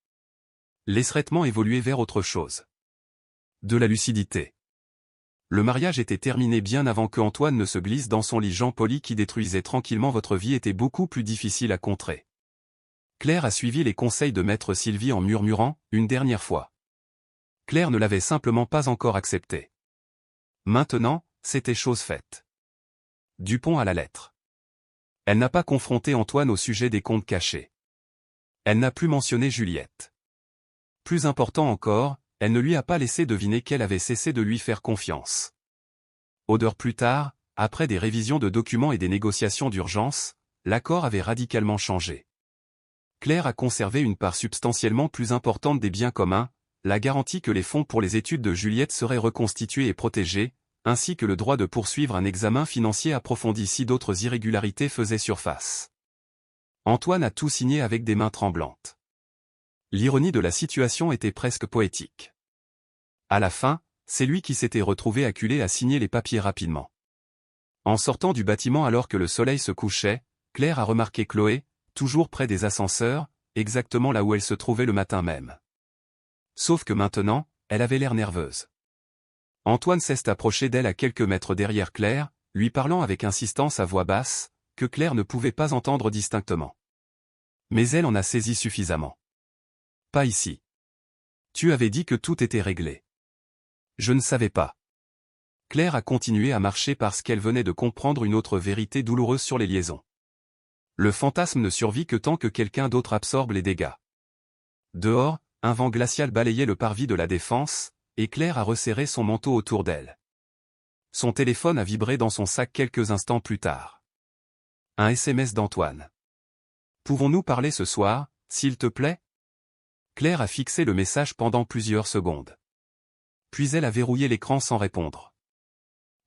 Laisserait-on évoluer vers autre chose. De la lucidité. Le mariage était terminé bien avant que Antoine ne se glisse dans son lit. Jean Poli qui détruisait tranquillement votre vie était beaucoup plus difficile à contrer. Claire a suivi les conseils de maître Sylvie en murmurant, une dernière fois. Claire ne l'avait simplement pas encore accepté. Maintenant, c'était chose faite. Dupont à la lettre. Elle n'a pas confronté Antoine au sujet des comptes cachés. Elle n'a plus mentionné Juliette. Plus important encore, elle ne lui a pas laissé deviner qu'elle avait cessé de lui faire confiance. D'heures plus tard, après des révisions de documents et des négociations d'urgence, l'accord avait radicalement changé. Claire a conservé une part substantiellement plus importante des biens communs, la garantie que les fonds pour les études de Juliette seraient reconstitués et protégés, ainsi que le droit de poursuivre un examen financier approfondi si d'autres irrégularités faisaient surface. Antoine a tout signé avec des mains tremblantes. L'ironie de la situation était presque poétique. À la fin, c'est lui qui s'était retrouvé acculé à signer les papiers rapidement. En sortant du bâtiment alors que le soleil se couchait, Claire a remarqué Chloé, toujours près des ascenseurs, exactement là où elle se trouvait le matin même. Sauf que maintenant, elle avait l'air nerveuse. Antoine s'est approché d'elle à quelques mètres derrière Claire, lui parlant avec insistance à voix basse, que Claire ne pouvait pas entendre distinctement. Mais elle en a saisi suffisamment. Pas ici. Tu avais dit que tout était réglé. Je ne savais pas. Claire a continué à marcher parce qu'elle venait de comprendre une autre vérité douloureuse sur les liaisons. Le fantasme ne survit que tant que quelqu'un d'autre absorbe les dégâts. Dehors, un vent glacial balayait le parvis de la Défense, et Claire a resserré son manteau autour d'elle. Son téléphone a vibré dans son sac quelques instants plus tard. Un SMS d'Antoine. Pouvons-nous parler ce soir, s'il te plaît? Claire a fixé le message pendant plusieurs secondes. Puis elle a verrouillé l'écran sans répondre.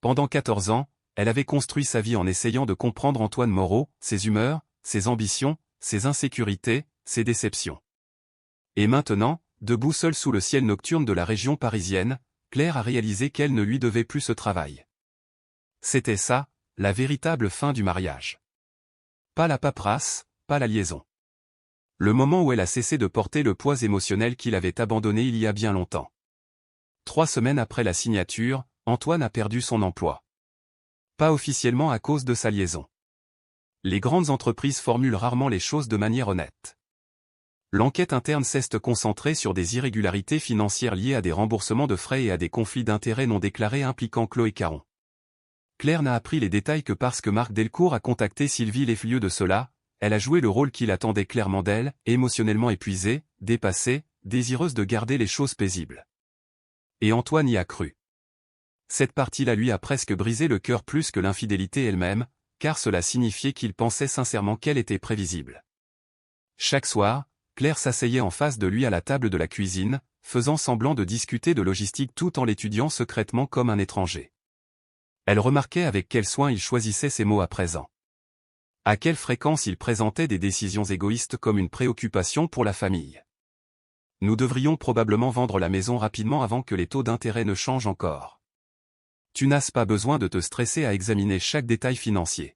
Pendant 14 ans, elle avait construit sa vie en essayant de comprendre Antoine Moreau, ses humeurs, ses ambitions, ses insécurités, ses déceptions. Et maintenant, debout seule sous le ciel nocturne de la région parisienne, Claire a réalisé qu'elle ne lui devait plus ce travail. C'était ça, la véritable fin du mariage. Pas la paperasse, pas la liaison. Le moment où elle a cessé de porter le poids émotionnel qu'il avait abandonné il y a bien longtemps. 3 semaines après la signature, Antoine a perdu son emploi. Pas officiellement à cause de sa liaison. Les grandes entreprises formulent rarement les choses de manière honnête. L'enquête interne s'est concentrée sur des irrégularités financières liées à des remboursements de frais et à des conflits d'intérêts non déclarés impliquant Chloé Caron. Claire n'a appris les détails que parce que Marc Delcourt a contacté Sylvie Leflieu de cela, elle a joué le rôle qu'il attendait clairement d'elle, émotionnellement épuisée, dépassée, désireuse de garder les choses paisibles. Et Antoine y a cru. Cette partie-là lui a presque brisé le cœur plus que l'infidélité elle-même, car cela signifiait qu'il pensait sincèrement qu'elle était prévisible. Chaque soir, Claire s'asseyait en face de lui à la table de la cuisine, faisant semblant de discuter de logistique tout en l'étudiant secrètement comme un étranger. Elle remarquait avec quel soin il choisissait ses mots à présent. À quelle fréquence il présentait des décisions égoïstes comme une préoccupation pour la famille. Nous devrions probablement vendre la maison rapidement avant que les taux d'intérêt ne changent encore. Tu n'as pas besoin de te stresser à examiner chaque détail financier.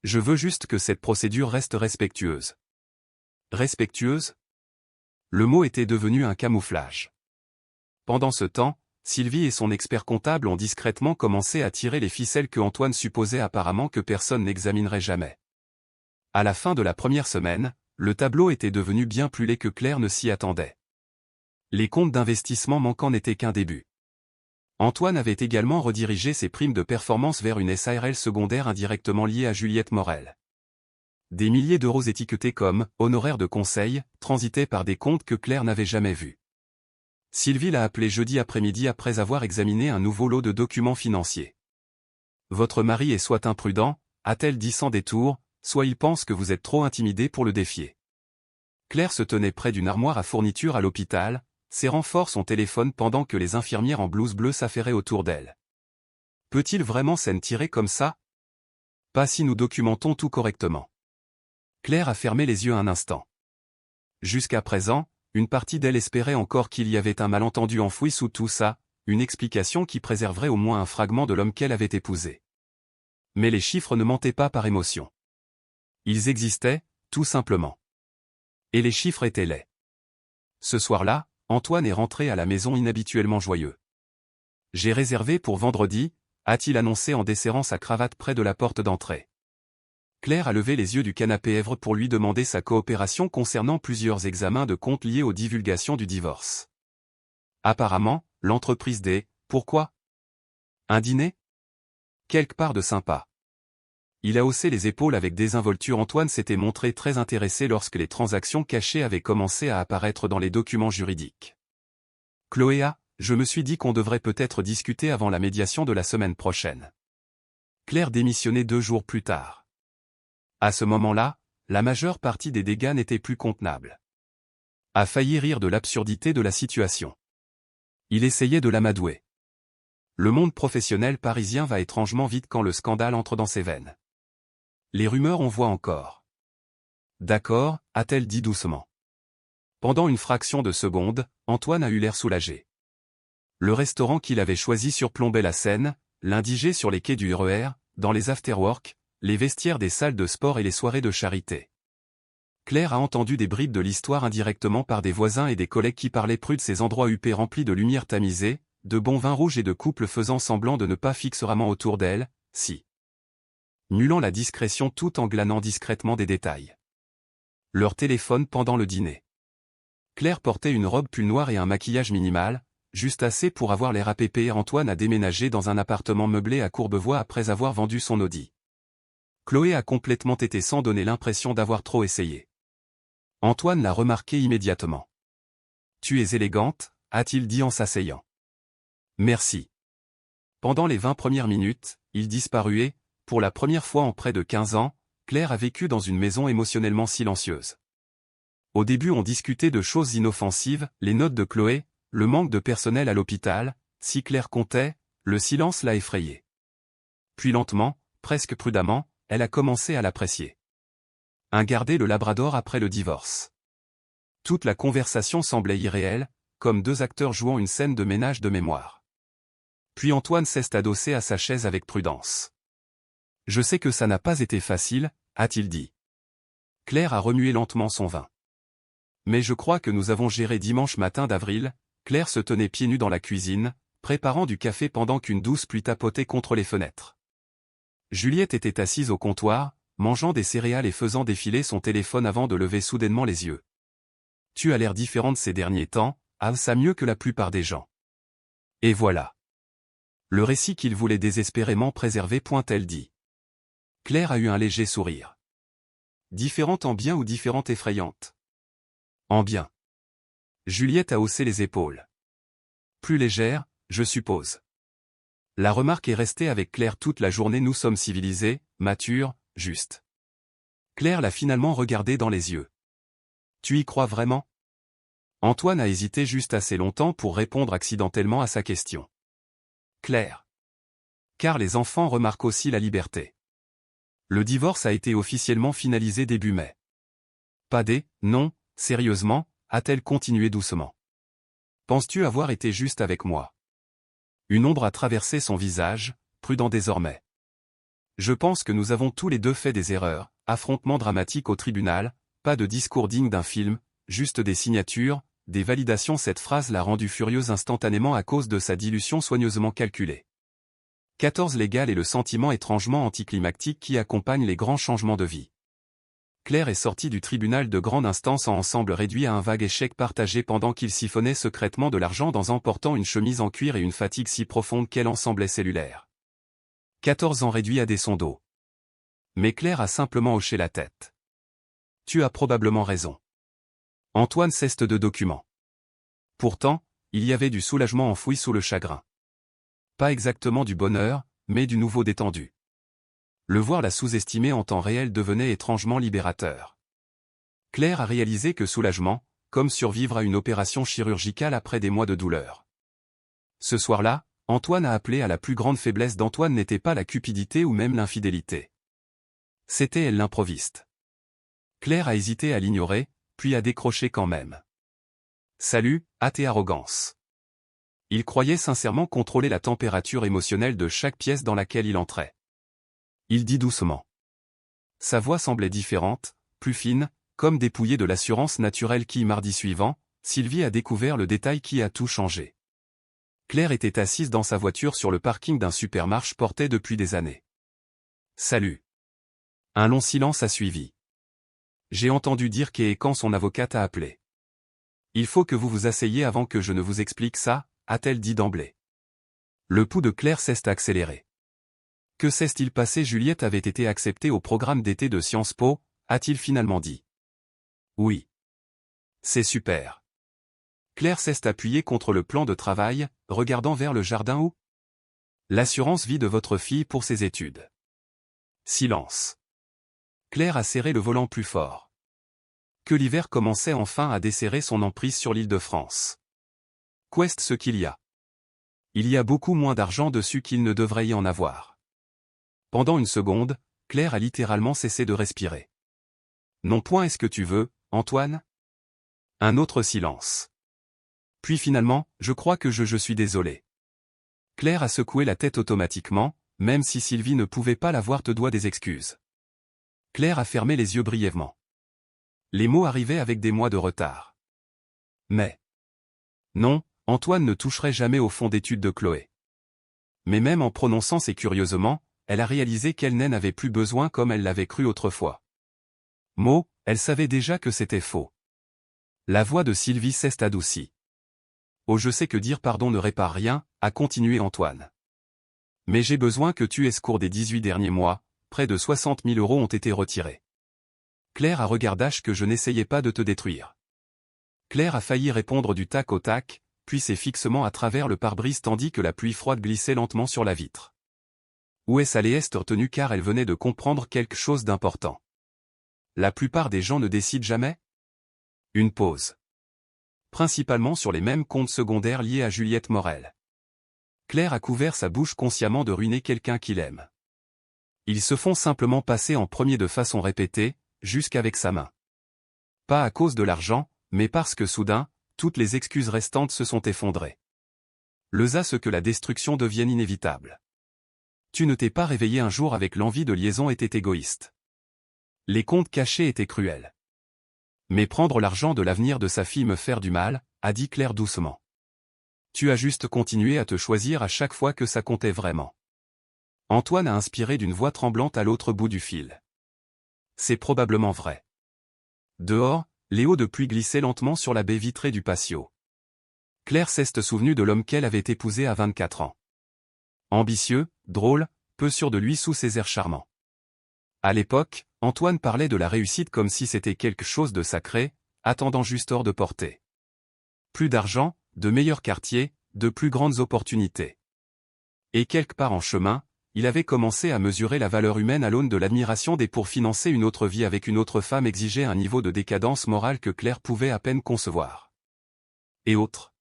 Je veux juste que cette procédure reste respectueuse. Respectueuse? Le mot était devenu un camouflage. Pendant ce temps, Sylvie et son expert comptable ont discrètement commencé à tirer les ficelles que Antoine supposait apparemment que personne n'examinerait jamais. À la fin de la première semaine, le tableau était devenu bien plus laid que Claire ne s'y attendait. Les comptes d'investissement manquants n'étaient qu'un début. Antoine avait également redirigé ses primes de performance vers une SARL secondaire indirectement liée à Juliette Morel. Des milliers d'euros étiquetés comme « honoraires de conseil » transitaient par des comptes que Claire n'avait jamais vus. Sylvie l'a appelé jeudi après-midi après avoir examiné un nouveau lot de documents financiers. « Votre mari est soit imprudent, a-t-elle dit sans détour, soit il pense que vous êtes trop intimidé pour le défier. » Claire se tenait près d'une armoire à fournitures à l'hôpital, serrant fort son téléphone pendant que les infirmières en blouse bleue s'affairaient autour d'elle. « Peut-il vraiment s'en tirer comme ça? Pas si nous documentons tout correctement. » Claire a fermé les yeux un instant. Jusqu'à présent, une partie d'elle espérait encore qu'il y avait un malentendu enfoui sous tout ça, une explication qui préserverait au moins un fragment de l'homme qu'elle avait épousé. Mais les chiffres ne mentaient pas par émotion. Ils existaient, tout simplement. Et les chiffres étaient laids. Ce soir-là, Antoine est rentré à la maison inhabituellement joyeux. « J'ai réservé pour vendredi », a-t-il annoncé en desserrant sa cravate près de la porte d'entrée. Claire a levé les yeux du canapé Èvre pour lui demander sa coopération concernant plusieurs examens de comptes liés aux divulgations du divorce. Apparemment, l'entreprise des « Pourquoi ? Un dîner ? Quelque part de sympa. » Il a haussé les épaules avec désinvolture. Antoine s'était montré très intéressé lorsque les transactions cachées avaient commencé à apparaître dans les documents juridiques. « Chloé, je me suis dit qu'on devrait peut-être discuter avant la médiation de la semaine prochaine. » Claire démissionnait 2 jours plus tard. À ce moment-là, la majeure partie des dégâts n'était plus contenable. A failli rire de l'absurdité de la situation. Il essayait de l'amadouer. Le monde professionnel parisien va étrangement vite quand le scandale entre dans ses veines. Les rumeurs on voit encore. D'accord, a-t-elle dit doucement. Pendant une fraction de seconde, Antoine a eu l'air soulagé. Le restaurant qu'il avait choisi surplombait la Seine, l'indigé sur les quais du RER, dans les afterworks, les vestiaires des salles de sport et les soirées de charité. Claire a entendu des bribes de l'histoire indirectement par des voisins et des collègues qui parlaient prus de ces endroits huppés remplis de lumière tamisée, de bons vins rouges et de couples faisant semblant de ne pas fixeramment autour d'elle, mulant la discrétion tout en glanant discrètement des détails. Leur téléphone pendant le dîner. Claire portait une robe pull noire et un maquillage minimal, juste assez pour avoir l'air APP. Antoine a déménagé dans un appartement meublé à Courbevoie après avoir vendu son Audi. Chloé a complètement été sans donner l'impression d'avoir trop essayé. Antoine l'a remarqué immédiatement. « Tu es élégante », a-t-il dit en s'asseyant. « Merci. » Pendant les 20 premières minutes, il disparut et, pour la première fois en près de 15 ans, Claire a vécu dans une maison émotionnellement silencieuse. Au début on discutait de choses inoffensives, les notes de Chloé, le manque de personnel à l'hôpital, si Claire comptait, le silence l'a effrayée. Puis lentement, presque prudemment, elle a commencé à l'apprécier. Garder le Labrador après le divorce. Toute la conversation semblait irréelle, comme 2 acteurs jouant une scène de ménage de mémoire. Puis Antoine s'est adossé à sa chaise avec prudence. « Je sais que ça n'a pas été facile », a-t-il dit. Claire a remué lentement son vin. « Mais je crois que nous avons géré dimanche matin d'avril », Claire se tenait pieds nus dans la cuisine, préparant du café pendant qu'une douce pluie tapotait contre les fenêtres. Juliette était assise au comptoir, mangeant des céréales et faisant défiler son téléphone avant de lever soudainement les yeux. « Tu as l'air différente ces derniers temps, ça mieux que la plupart des gens. » Et voilà. Le récit qu'il voulait désespérément préserver. Elle dit. Claire a eu un léger sourire. Différente en bien ou différente effrayante? En bien. Juliette a haussé les épaules. Plus légère, je suppose. La remarque est restée avec Claire toute la journée. Nous sommes civilisés, matures, justes. Claire l'a finalement regardé dans les yeux. Tu y crois vraiment? Antoine a hésité juste assez longtemps pour répondre accidentellement à sa question. Claire. Car les enfants remarquent aussi la liberté. Le divorce a été officiellement finalisé début mai. Non, sérieusement, a-t-elle continué doucement. Penses-tu avoir été juste avec moi? Une ombre a traversé son visage, prudent désormais. Je pense que nous avons tous les deux fait des erreurs, affrontement dramatique au tribunal, pas de discours digne d'un film, juste des signatures, des validations. Cette phrase l'a rendue furieuse instantanément à cause de sa dilution soigneusement calculée. 14 légal et le sentiment étrangement anticlimactique qui accompagne les grands changements de vie. Claire est sortie du tribunal de grande instance en ensemble réduit à un vague échec partagé pendant qu'il siphonnait secrètement de l'argent dans en portant une chemise en cuir et une fatigue si profonde qu'elle en semblait cellulaire. 14 ans réduit à des sonds d'eau. Mais Claire a simplement hoché la tête. Tu as probablement raison. Antoine ceste de documents. Pourtant, il y avait du soulagement enfoui sous le chagrin. Pas exactement du bonheur, mais du nouveau détendu. Le voir la sous-estimer en temps réel devenait étrangement libérateur. Claire a réalisé que soulagement, comme survivre à une opération chirurgicale après des mois de douleur. Ce soir-là, Antoine a appelé à la plus grande faiblesse d'Antoine n'était pas la cupidité ou même l'infidélité. C'était elle l'improviste. Claire a hésité à l'ignorer, puis a décroché quand même. Salut, hâte et arrogance. Il croyait sincèrement contrôler la température émotionnelle de chaque pièce dans laquelle il entrait. Il dit doucement. Sa voix semblait différente, plus fine, comme dépouillée de l'assurance naturelle qui, mardi suivant, Sylvie a découvert le détail qui a tout changé. Claire était assise dans sa voiture sur le parking d'un supermarché porté depuis des années. Salut. Un long silence a suivi. J'ai entendu dire qu'est quand son avocate a appelé. Il faut que vous vous asseyiez avant que je ne vous explique ça, a-t-elle dit d'emblée. Le pouls de Claire s'est accéléré. Que s'est-il passé? Juliette avait été acceptée au programme d'été de Sciences Po, a-t-il finalement dit. Oui. C'est super. Claire s'est appuyée contre le plan de travail, regardant vers le jardin où l'assurance vie de votre fille pour ses études. Silence. Claire a serré le volant plus fort. Que l'hiver commençait enfin à desserrer son emprise sur l'Île-de-France. Qu'est ce qu'il y a? Il y a beaucoup moins d'argent dessus qu'il ne devrait y en avoir. Pendant une seconde, Claire a littéralement cessé de respirer. Non point est-ce que tu veux, Antoine? Un autre silence. Puis finalement, je crois que je suis désolé. Claire a secoué la tête automatiquement, même si Sylvie ne pouvait pas la voir te doit des excuses. Claire a fermé les yeux brièvement. Les mots arrivaient avec des mois de retard. Mais non, Antoine ne toucherait jamais au fond d'études de Chloé. Mais même en prononçant ces curieusement, elle a réalisé qu'elle n'en avait plus besoin comme elle l'avait cru autrefois. Elle savait déjà que c'était faux. La voix de Sylvie s'est adoucie. Oh, je sais que dire pardon ne répare rien, a continué Antoine. Mais j'ai besoin que tu aies cours des 18 derniers mois, près de 60 000 € ont été retirés. Claire a regardé que je n'essayais pas de te détruire. Claire a failli répondre du tac au tac, puis s'est fixement à travers le pare-brise tandis que la pluie froide glissait lentement sur la vitre. Où est-ce allait est retenue car elle venait de comprendre quelque chose d'important. La plupart des gens ne décident jamais? Une pause. Principalement sur les mêmes comptes secondaires liés à Juliette Morel. Claire a couvert sa bouche consciemment de ruiner quelqu'un qu'il aime. Ils se font simplement passer en premier de façon répétée, jusqu'avec sa main. Pas à cause de l'argent, mais parce que soudain, toutes les excuses restantes se sont effondrées. Le ce que la destruction devienne inévitable. Tu ne t'es pas réveillé un jour avec l'envie de liaison était égoïste. Les comptes cachés étaient cruels. Mais prendre l'argent de l'avenir de sa fille me faire du mal, a dit Claire doucement. Tu as juste continué à te choisir à chaque fois que ça comptait vraiment. Antoine a inspiré d'une voix tremblante à l'autre bout du fil. C'est probablement vrai. Dehors, les hauts de pluie glissaient lentement sur la baie vitrée du patio. Claire s'est souvenue de l'homme qu'elle avait épousé à 24 ans. Ambitieux, drôle, peu sûr de lui sous ses airs charmants. À l'époque, Antoine parlait de la réussite comme si c'était quelque chose de sacré, attendant juste hors de portée. Plus d'argent, de meilleurs quartiers, de plus grandes opportunités. Et quelque part en chemin, il avait commencé à mesurer la valeur humaine à l'aune de l'admiration des pour financer une autre vie avec une autre femme exigeait un niveau de décadence morale que Claire pouvait à peine concevoir. Et autres.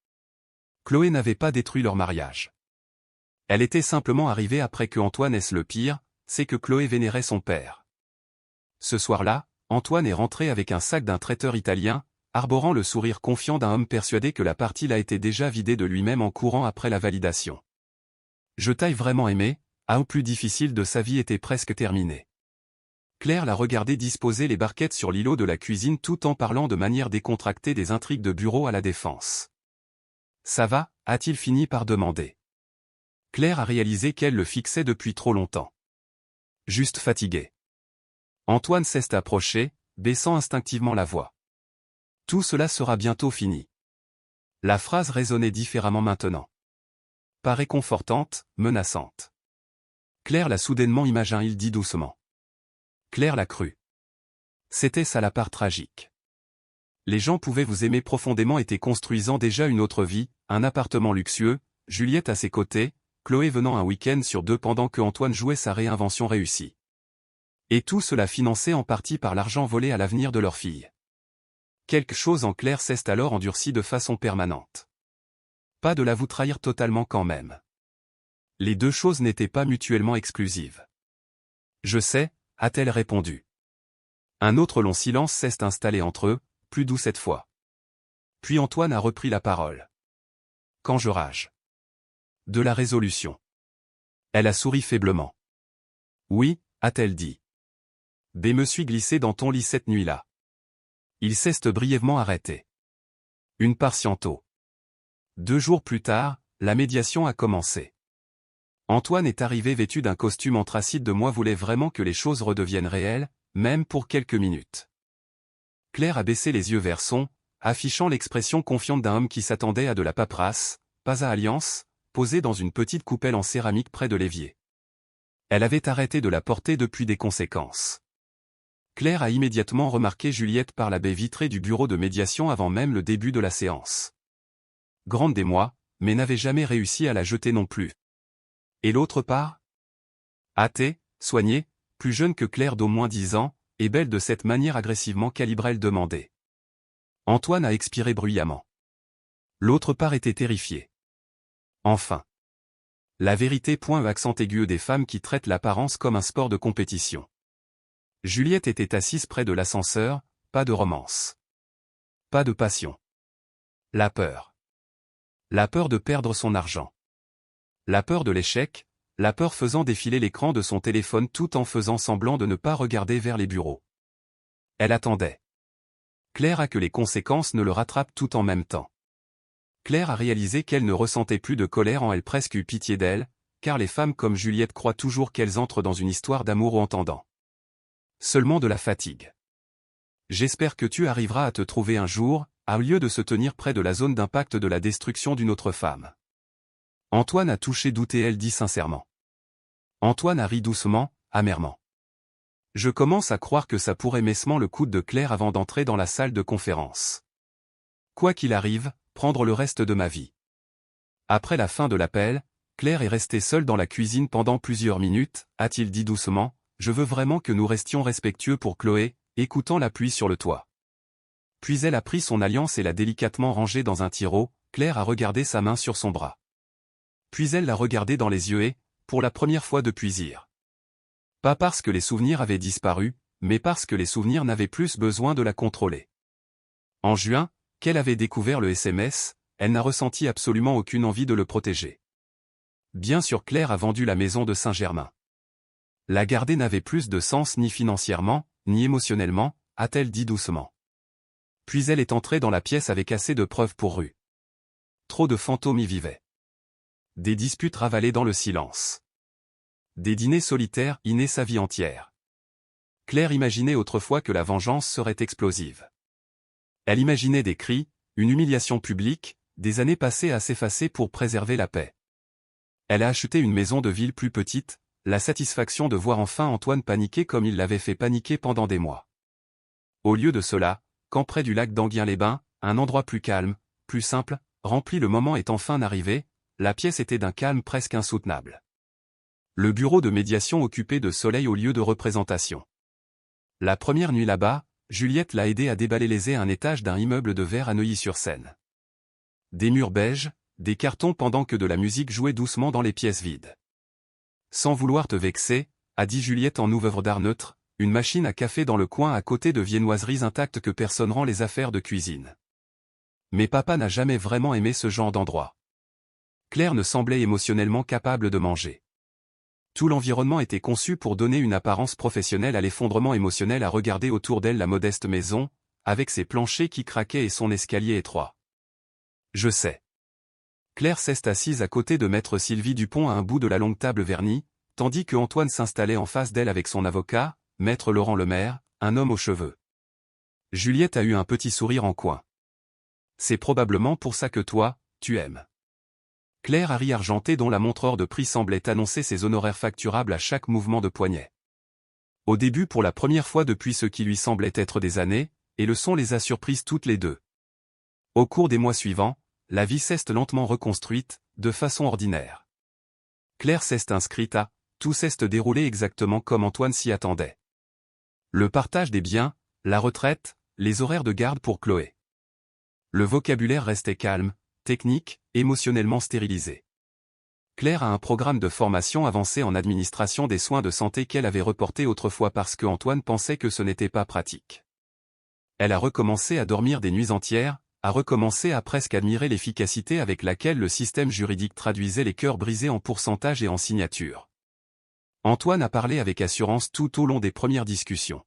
Chloé n'avait pas détruit leur mariage. Elle était simplement arrivée après que Antoine ait le pire, c'est que Chloé vénérait son père. Ce soir-là, Antoine est rentré avec un sac d'un traiteur italien, arborant le sourire confiant d'un homme persuadé que la partie l'a été déjà vidée de lui-même en courant après la validation. Je t'aille vraiment aimé, au plus difficile de sa vie était presque terminé. Claire l'a regardé disposer les barquettes sur l'îlot de la cuisine tout en parlant de manière décontractée des intrigues de bureau à la défense. Ça va, a-t-il fini par demander. Claire a réalisé qu'elle le fixait depuis trop longtemps. Juste fatigué. Antoine s'est approché, baissant instinctivement la voix. Tout cela sera bientôt fini. La phrase résonnait différemment maintenant. Pas réconfortante, menaçante. Claire l'a soudainement imaginé, il dit doucement. Claire l'a cru. C'était ça la part tragique. Les gens pouvaient vous aimer profondément et construisant déjà une autre vie, un appartement luxueux, Juliette à ses côtés, Chloé venant un week-end sur 2 pendant que Antoine jouait sa réinvention réussie. Et tout cela financé en partie par l'argent volé à l'avenir de leur fille. Quelque chose en Claire s'est alors endurci de façon permanente. Pas de la vous trahir totalement quand même. Les deux choses n'étaient pas mutuellement exclusives. Je sais, a-t-elle répondu. Un autre long silence s'est installé entre eux, plus doux cette fois. Puis Antoine a repris la parole. Quand je rage. De la résolution. Elle a souri faiblement. Oui, a-t-elle dit. B me suis glissé dans ton lit cette nuit-là. Il s'est brièvement arrêté. Une patiento. 2 jours plus tard, la médiation a commencé. Antoine est arrivé vêtu d'un costume anthracite de moi voulait vraiment que les choses redeviennent réelles, même pour quelques minutes. Claire a baissé les yeux vers son, affichant l'expression confiante d'un homme qui s'attendait à de la paperasse, pas à alliance, posée dans une petite coupelle en céramique près de l'évier. Elle avait arrêté de la porter depuis des conséquences. Claire a immédiatement remarqué Juliette par la baie vitrée du bureau de médiation avant même le début de la séance. Grande d'émoi, mais n'avait jamais réussi à la jeter non plus. Et l'autre part? Athée, soignée, plus jeune que Claire d'au moins 10 ans, et belle de cette manière agressivement calibrée elle demandait. Antoine a expiré bruyamment. L'autre part était terrifiée. Enfin. La vérité point accent aigu des femmes qui traitent l'apparence comme un sport de compétition. Juliette était assise près de l'ascenseur, pas de romance. Pas de passion. La peur. La peur de perdre son argent. La peur de l'échec, la peur faisant défiler l'écran de son téléphone tout en faisant semblant de ne pas regarder vers les bureaux. Elle attendait. Claire a que les conséquences ne le rattrapent tout en même temps. Claire a réalisé qu'elle ne ressentait plus de colère en elle presque eut pitié d'elle, car les femmes comme Juliette croient toujours qu'elles entrent dans une histoire d'amour en entendant. Seulement de la fatigue. J'espère que tu arriveras à te trouver un jour, au lieu de se tenir près de la zone d'impact de la destruction d'une autre femme. Antoine a touché douté elle dit sincèrement. Antoine a ri doucement, amèrement. Je commence à croire que ça pourrait messement le coude de Claire avant d'entrer dans la salle de conférence. Quoi qu'il arrive, prendre le reste de ma vie. Après la fin de l'appel, Claire est restée seule dans la cuisine pendant plusieurs minutes, a-t-il dit doucement, je veux vraiment que nous restions respectueux pour Chloé, écoutant la pluie sur le toit. Puis elle a pris son alliance et l'a délicatement rangée dans un tiroir, Claire a regardé sa main sur son bras. Puis elle l'a regardé dans les yeux et, pour la première fois depuis hier. Pas parce que les souvenirs avaient disparu, mais parce que les souvenirs n'avaient plus besoin de la contrôler. En juin, qu'elle avait découvert le SMS, elle n'a ressenti absolument aucune envie de le protéger. Bien sûr Claire a vendu la maison de Saint-Germain. La garder n'avait plus de sens ni financièrement, ni émotionnellement, a-t-elle dit doucement. Puis elle est entrée dans la pièce avec assez de preuves pour rue. Trop de fantômes y vivaient. Des disputes ravalées dans le silence. Des dîners solitaires innées sa vie entière. Claire imaginait autrefois que la vengeance serait explosive. Elle imaginait des cris, une humiliation publique, des années passées à s'effacer pour préserver la paix. Elle a acheté une maison de ville plus petite, la satisfaction de voir enfin Antoine paniquer comme il l'avait fait paniquer pendant des mois. Au lieu de cela, quand près du lac d'Enghien-les-Bains, un endroit plus calme, plus simple, rempli le moment est enfin arrivé, la pièce était d'un calme presque insoutenable. Le bureau de médiation occupé de soleil au lieu de représentation. La première nuit là-bas, Juliette l'a aidé à déballer les ais à un étage d'un immeuble de verre à Neuilly-sur-Seine. Des murs beiges, des cartons pendant que de la musique jouait doucement dans les pièces vides. Sans vouloir te vexer, a dit Juliette en ouvre d'art neutre, une machine à café dans le coin à côté de viennoiseries intactes que personne rend les affaires de cuisine. Mais papa n'a jamais vraiment aimé ce genre d'endroit. Claire ne semblait émotionnellement capable de manger. Tout l'environnement était conçu pour donner une apparence professionnelle à l'effondrement émotionnel à regarder autour d'elle la modeste maison, avec ses planchers qui craquaient et son escalier étroit. Je sais. Claire s'est assise à côté de maître Sylvie Dupont à un bout de la longue table vernie, tandis que Antoine s'installait en face d'elle avec son avocat, maître Laurent Lemaire, un homme aux cheveux. Juliette a eu un petit sourire en coin. C'est probablement pour ça que toi, tu aimes. Claire a ri argenté dont la montreur de prix semblait annoncer ses honoraires facturables à chaque mouvement de poignet. Au début pour la première fois depuis ce qui lui semblait être des années, et le son les a surprises toutes les deux. Au cours des mois suivants, la vie s'est lentement reconstruite, de façon ordinaire. Claire s'est inscrite à, tout s'est déroulé exactement comme Antoine s'y attendait. Le partage des biens, la retraite, les horaires de garde pour Chloé. Le vocabulaire restait calme, technique, émotionnellement stérilisé. Claire a un programme de formation avancé en administration des soins de santé qu'elle avait reporté autrefois parce que Antoine pensait que ce n'était pas pratique. Elle a recommencé à dormir des nuits entières, a recommencé à presque admirer l'efficacité avec laquelle le système juridique traduisait les cœurs brisés en pourcentage et en signature. Antoine a parlé avec assurance tout au long des premières discussions.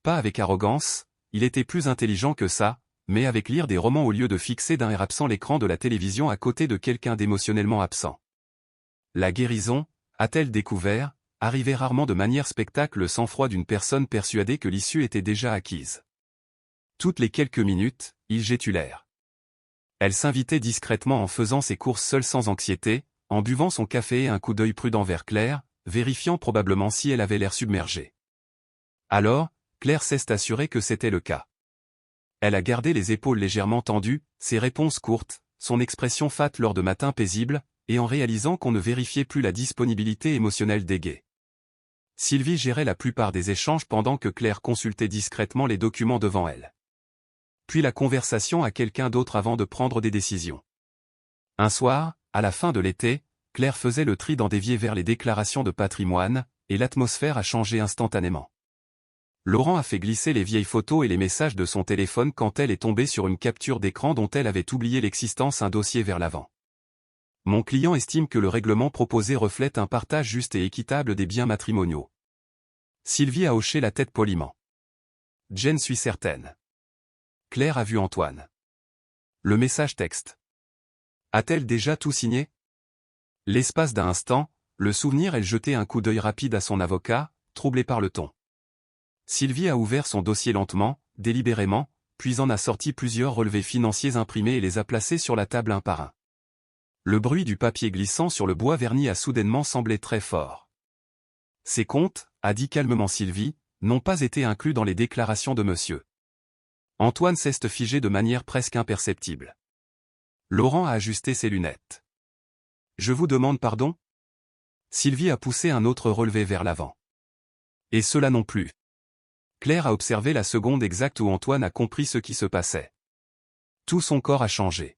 Pas avec arrogance, il était plus intelligent que ça, mais avec lire des romans au lieu de fixer d'un air absent l'écran de la télévision à côté de quelqu'un d'émotionnellement absent. La guérison, a-t-elle découvert, arrivait rarement de manière spectacle le sang-froid d'une personne persuadée que l'issue était déjà acquise. Toutes les quelques minutes, il gétulaire. Elle s'invitait discrètement en faisant ses courses seule sans anxiété, en buvant son café et un coup d'œil prudent vers Claire, vérifiant probablement si elle avait l'air submergée. Alors, Claire s'est assurée que c'était le cas. Elle a gardé les épaules légèrement tendues, ses réponses courtes, son expression fat lors de matins paisibles, et en réalisant qu'on ne vérifiait plus la disponibilité émotionnelle des gays. Sylvie gérait la plupart des échanges pendant que Claire consultait discrètement les documents devant elle. Puis la conversation à quelqu'un d'autre avant de prendre des décisions. Un soir, à la fin de l'été, Claire faisait le tri dans d'évier vers les déclarations de patrimoine, et l'atmosphère a changé instantanément. Laurent a fait glisser les vieilles photos et les messages de son téléphone quand elle est tombée sur une capture d'écran dont elle avait oublié l'existence un dossier vers l'avant. Mon client estime que le règlement proposé reflète un partage juste et équitable des biens matrimoniaux. Sylvie a hoché la tête poliment. Jen suis certaine. Claire a vu Antoine. Le message texte. A-t-elle déjà tout signé? L'espace d'un instant, le souvenir elle jetait un coup d'œil rapide à son avocat, troublé par le ton. Sylvie a ouvert son dossier lentement, délibérément, puis en a sorti plusieurs relevés financiers imprimés et les a placés sur la table un par un. Le bruit du papier glissant sur le bois verni a soudainement semblé très fort. Ces comptes, a dit calmement Sylvie, n'ont pas été inclus dans les déclarations de monsieur. Antoine s'est figé de manière presque imperceptible. Laurent a ajusté ses lunettes. Je vous demande pardon? Sylvie a poussé un autre relevé vers l'avant. Et cela non plus. Claire a observé la seconde exacte où Antoine a compris ce qui se passait. Tout son corps a changé.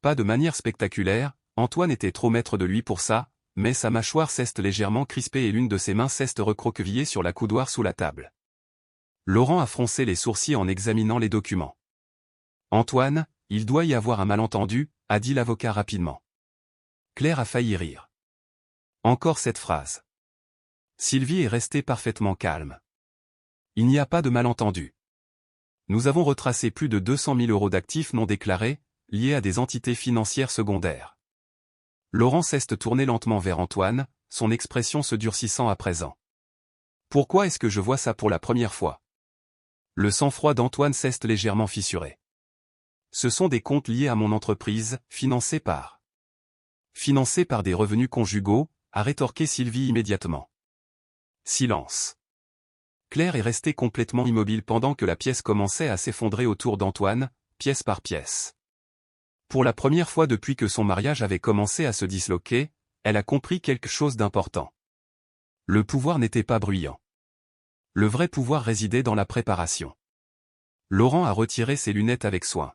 Pas de manière spectaculaire, Antoine était trop maître de lui pour ça, mais sa mâchoire s'est légèrement crispée et l'une de ses mains s'est recroquevillée sur la coudoir sous la table. Laurent a froncé les sourcils en examinant les documents. Antoine, il doit y avoir un malentendu, a dit l'avocat rapidement. Claire a failli rire. Encore cette phrase. Sylvie est restée parfaitement calme. Il n'y a pas de malentendu. Nous avons retracé plus de 200 000 € d'actifs non déclarés, liés à des entités financières secondaires. Laurent s'est tourné lentement vers Antoine, son expression se durcissant à présent. Pourquoi est-ce que je vois ça pour la première fois? Le sang-froid d'Antoine s'est légèrement fissuré. Ce sont des comptes liés à mon entreprise, financés par des revenus conjugaux, a rétorqué Sylvie immédiatement. Silence. Claire est restée complètement immobile pendant que la pièce commençait à s'effondrer autour d'Antoine, pièce par pièce. Pour la première fois depuis que son mariage avait commencé à se disloquer, elle a compris quelque chose d'important. Le pouvoir n'était pas bruyant. Le vrai pouvoir résidait dans la préparation. Laurent a retiré ses lunettes avec soin.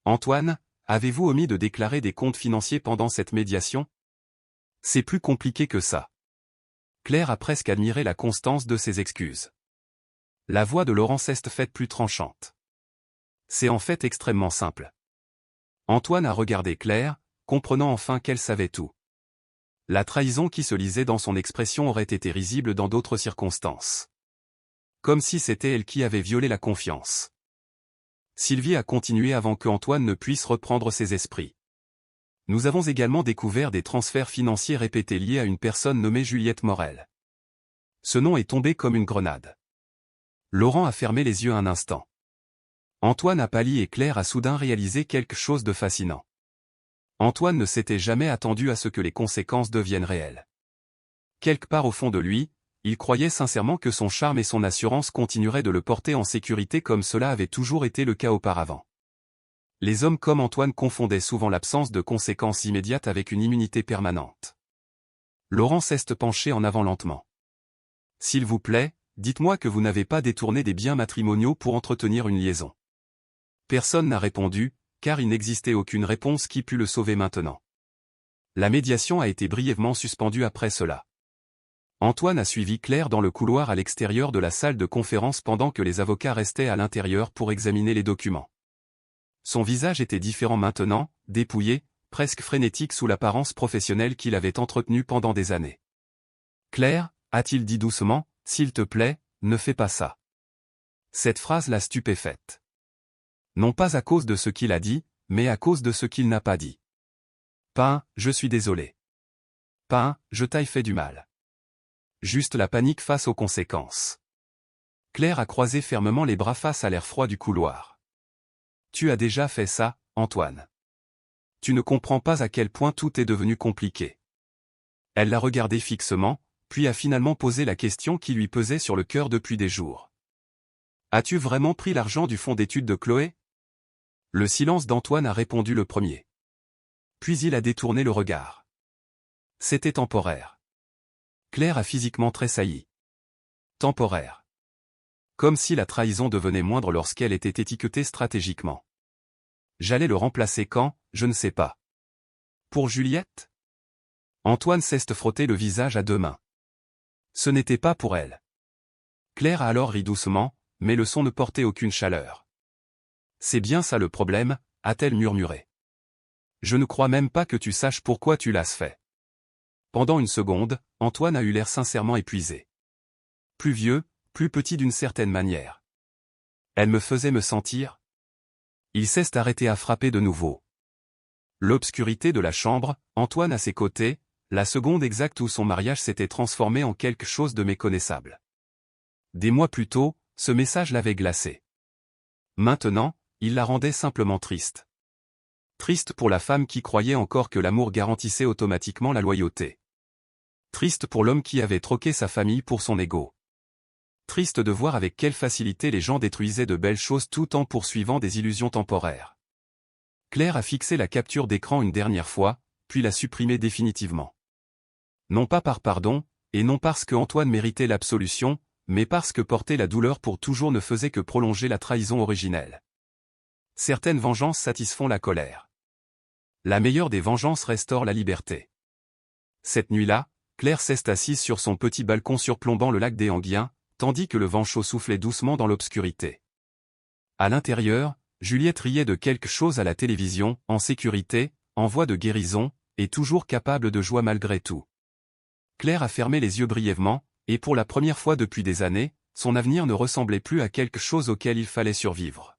Antoine, avez-vous omis de déclarer des comptes financiers pendant cette médiation? C'est plus compliqué que ça. Claire a presque admiré la constance de ses excuses. La voix de Laurent s'est faite plus tranchante. C'est en fait extrêmement simple. Antoine a regardé Claire, comprenant enfin qu'elle savait tout. La trahison qui se lisait dans son expression aurait été risible dans d'autres circonstances. Comme si c'était elle qui avait violé la confiance. Sylvie a continué avant que Antoine ne puisse reprendre ses esprits. Nous avons également découvert des transferts financiers répétés liés à une personne nommée Juliette Morel. Ce nom est tombé comme une grenade. Laurent a fermé les yeux un instant. Antoine a pâli et Claire a soudain réalisé quelque chose de fascinant. Antoine ne s'était jamais attendu à ce que les conséquences deviennent réelles. Quelque part au fond de lui, il croyait sincèrement que son charme et son assurance continueraient de le porter en sécurité comme cela avait toujours été le cas auparavant. Les hommes comme Antoine confondaient souvent l'absence de conséquences immédiates avec une immunité permanente. Laurent s'est penché en avant lentement. « S'il vous plaît, dites-moi que vous n'avez pas détourné des biens matrimoniaux pour entretenir une liaison. » Personne n'a répondu, car il n'existait aucune réponse qui pût le sauver maintenant. La médiation a été brièvement suspendue après cela. Antoine a suivi Claire dans le couloir à l'extérieur de la salle de conférence pendant que les avocats restaient à l'intérieur pour examiner les documents. Son visage était différent maintenant, dépouillé, presque frénétique sous l'apparence professionnelle qu'il avait entretenue pendant des années. « Claire, a-t-il dit doucement, s'il te plaît, ne fais pas ça. » Cette phrase l'a stupéfaite. Non pas à cause de ce qu'il a dit, mais à cause de ce qu'il n'a pas dit. « Pas, je suis désolé. Pas, je t'ai fait du mal. » Juste la panique face aux conséquences. Claire a croisé fermement les bras face à l'air froid du couloir. « Tu as déjà fait ça, Antoine. Tu ne comprends pas à quel point tout est devenu compliqué. » Elle l'a regardé fixement, puis a finalement posé la question qui lui pesait sur le cœur depuis des jours. « As-tu vraiment pris l'argent du fonds d'études de Chloé ?» Le silence d'Antoine a répondu le premier. Puis il a détourné le regard. C'était temporaire. Claire a physiquement tressailli. Temporaire. Comme si la trahison devenait moindre lorsqu'elle était étiquetée stratégiquement. J'allais le remplacer quand, je ne sais pas. Pour Juliette? Antoine s'est frotté le visage à deux mains. Ce n'était pas pour elle. Claire a alors ri doucement, mais le son ne portait aucune chaleur. C'est bien ça le problème, a-t-elle murmuré. Je ne crois même pas que tu saches pourquoi tu l'as fait. Pendant une seconde, Antoine a eu l'air sincèrement épuisé. Plus vieux, plus petit d'une certaine manière. Elle me faisait me sentir. Il s'est arrêté à frapper de nouveau. L'obscurité de la chambre, Antoine à ses côtés, la seconde exacte où son mariage s'était transformé en quelque chose de méconnaissable. Des mois plus tôt, ce message l'avait glacé. Maintenant, il la rendait simplement triste. Triste pour la femme qui croyait encore que l'amour garantissait automatiquement la loyauté. Triste pour l'homme qui avait troqué sa famille pour son ego. Triste de voir avec quelle facilité les gens détruisaient de belles choses tout en poursuivant des illusions temporaires. Claire a fixé la capture d'écran une dernière fois, puis l'a supprimée définitivement. Non pas par pardon, et non parce que Antoine méritait l'absolution, mais parce que porter la douleur pour toujours ne faisait que prolonger la trahison originelle. Certaines vengeances satisfont la colère. La meilleure des vengeances restaure la liberté. Cette nuit-là, Claire s'est assise sur son petit balcon surplombant le lac des Anguiens, tandis que le vent chaud soufflait doucement dans l'obscurité. À l'intérieur, Juliette riait de quelque chose à la télévision, en sécurité, en voie de guérison, et toujours capable de joie malgré tout. Claire a fermé les yeux brièvement, et pour la première fois depuis des années, son avenir ne ressemblait plus à quelque chose auquel il fallait survivre.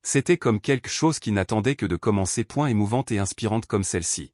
C'était comme quelque chose qui n'attendait que de commencer, point émouvante et inspirante comme celle-ci.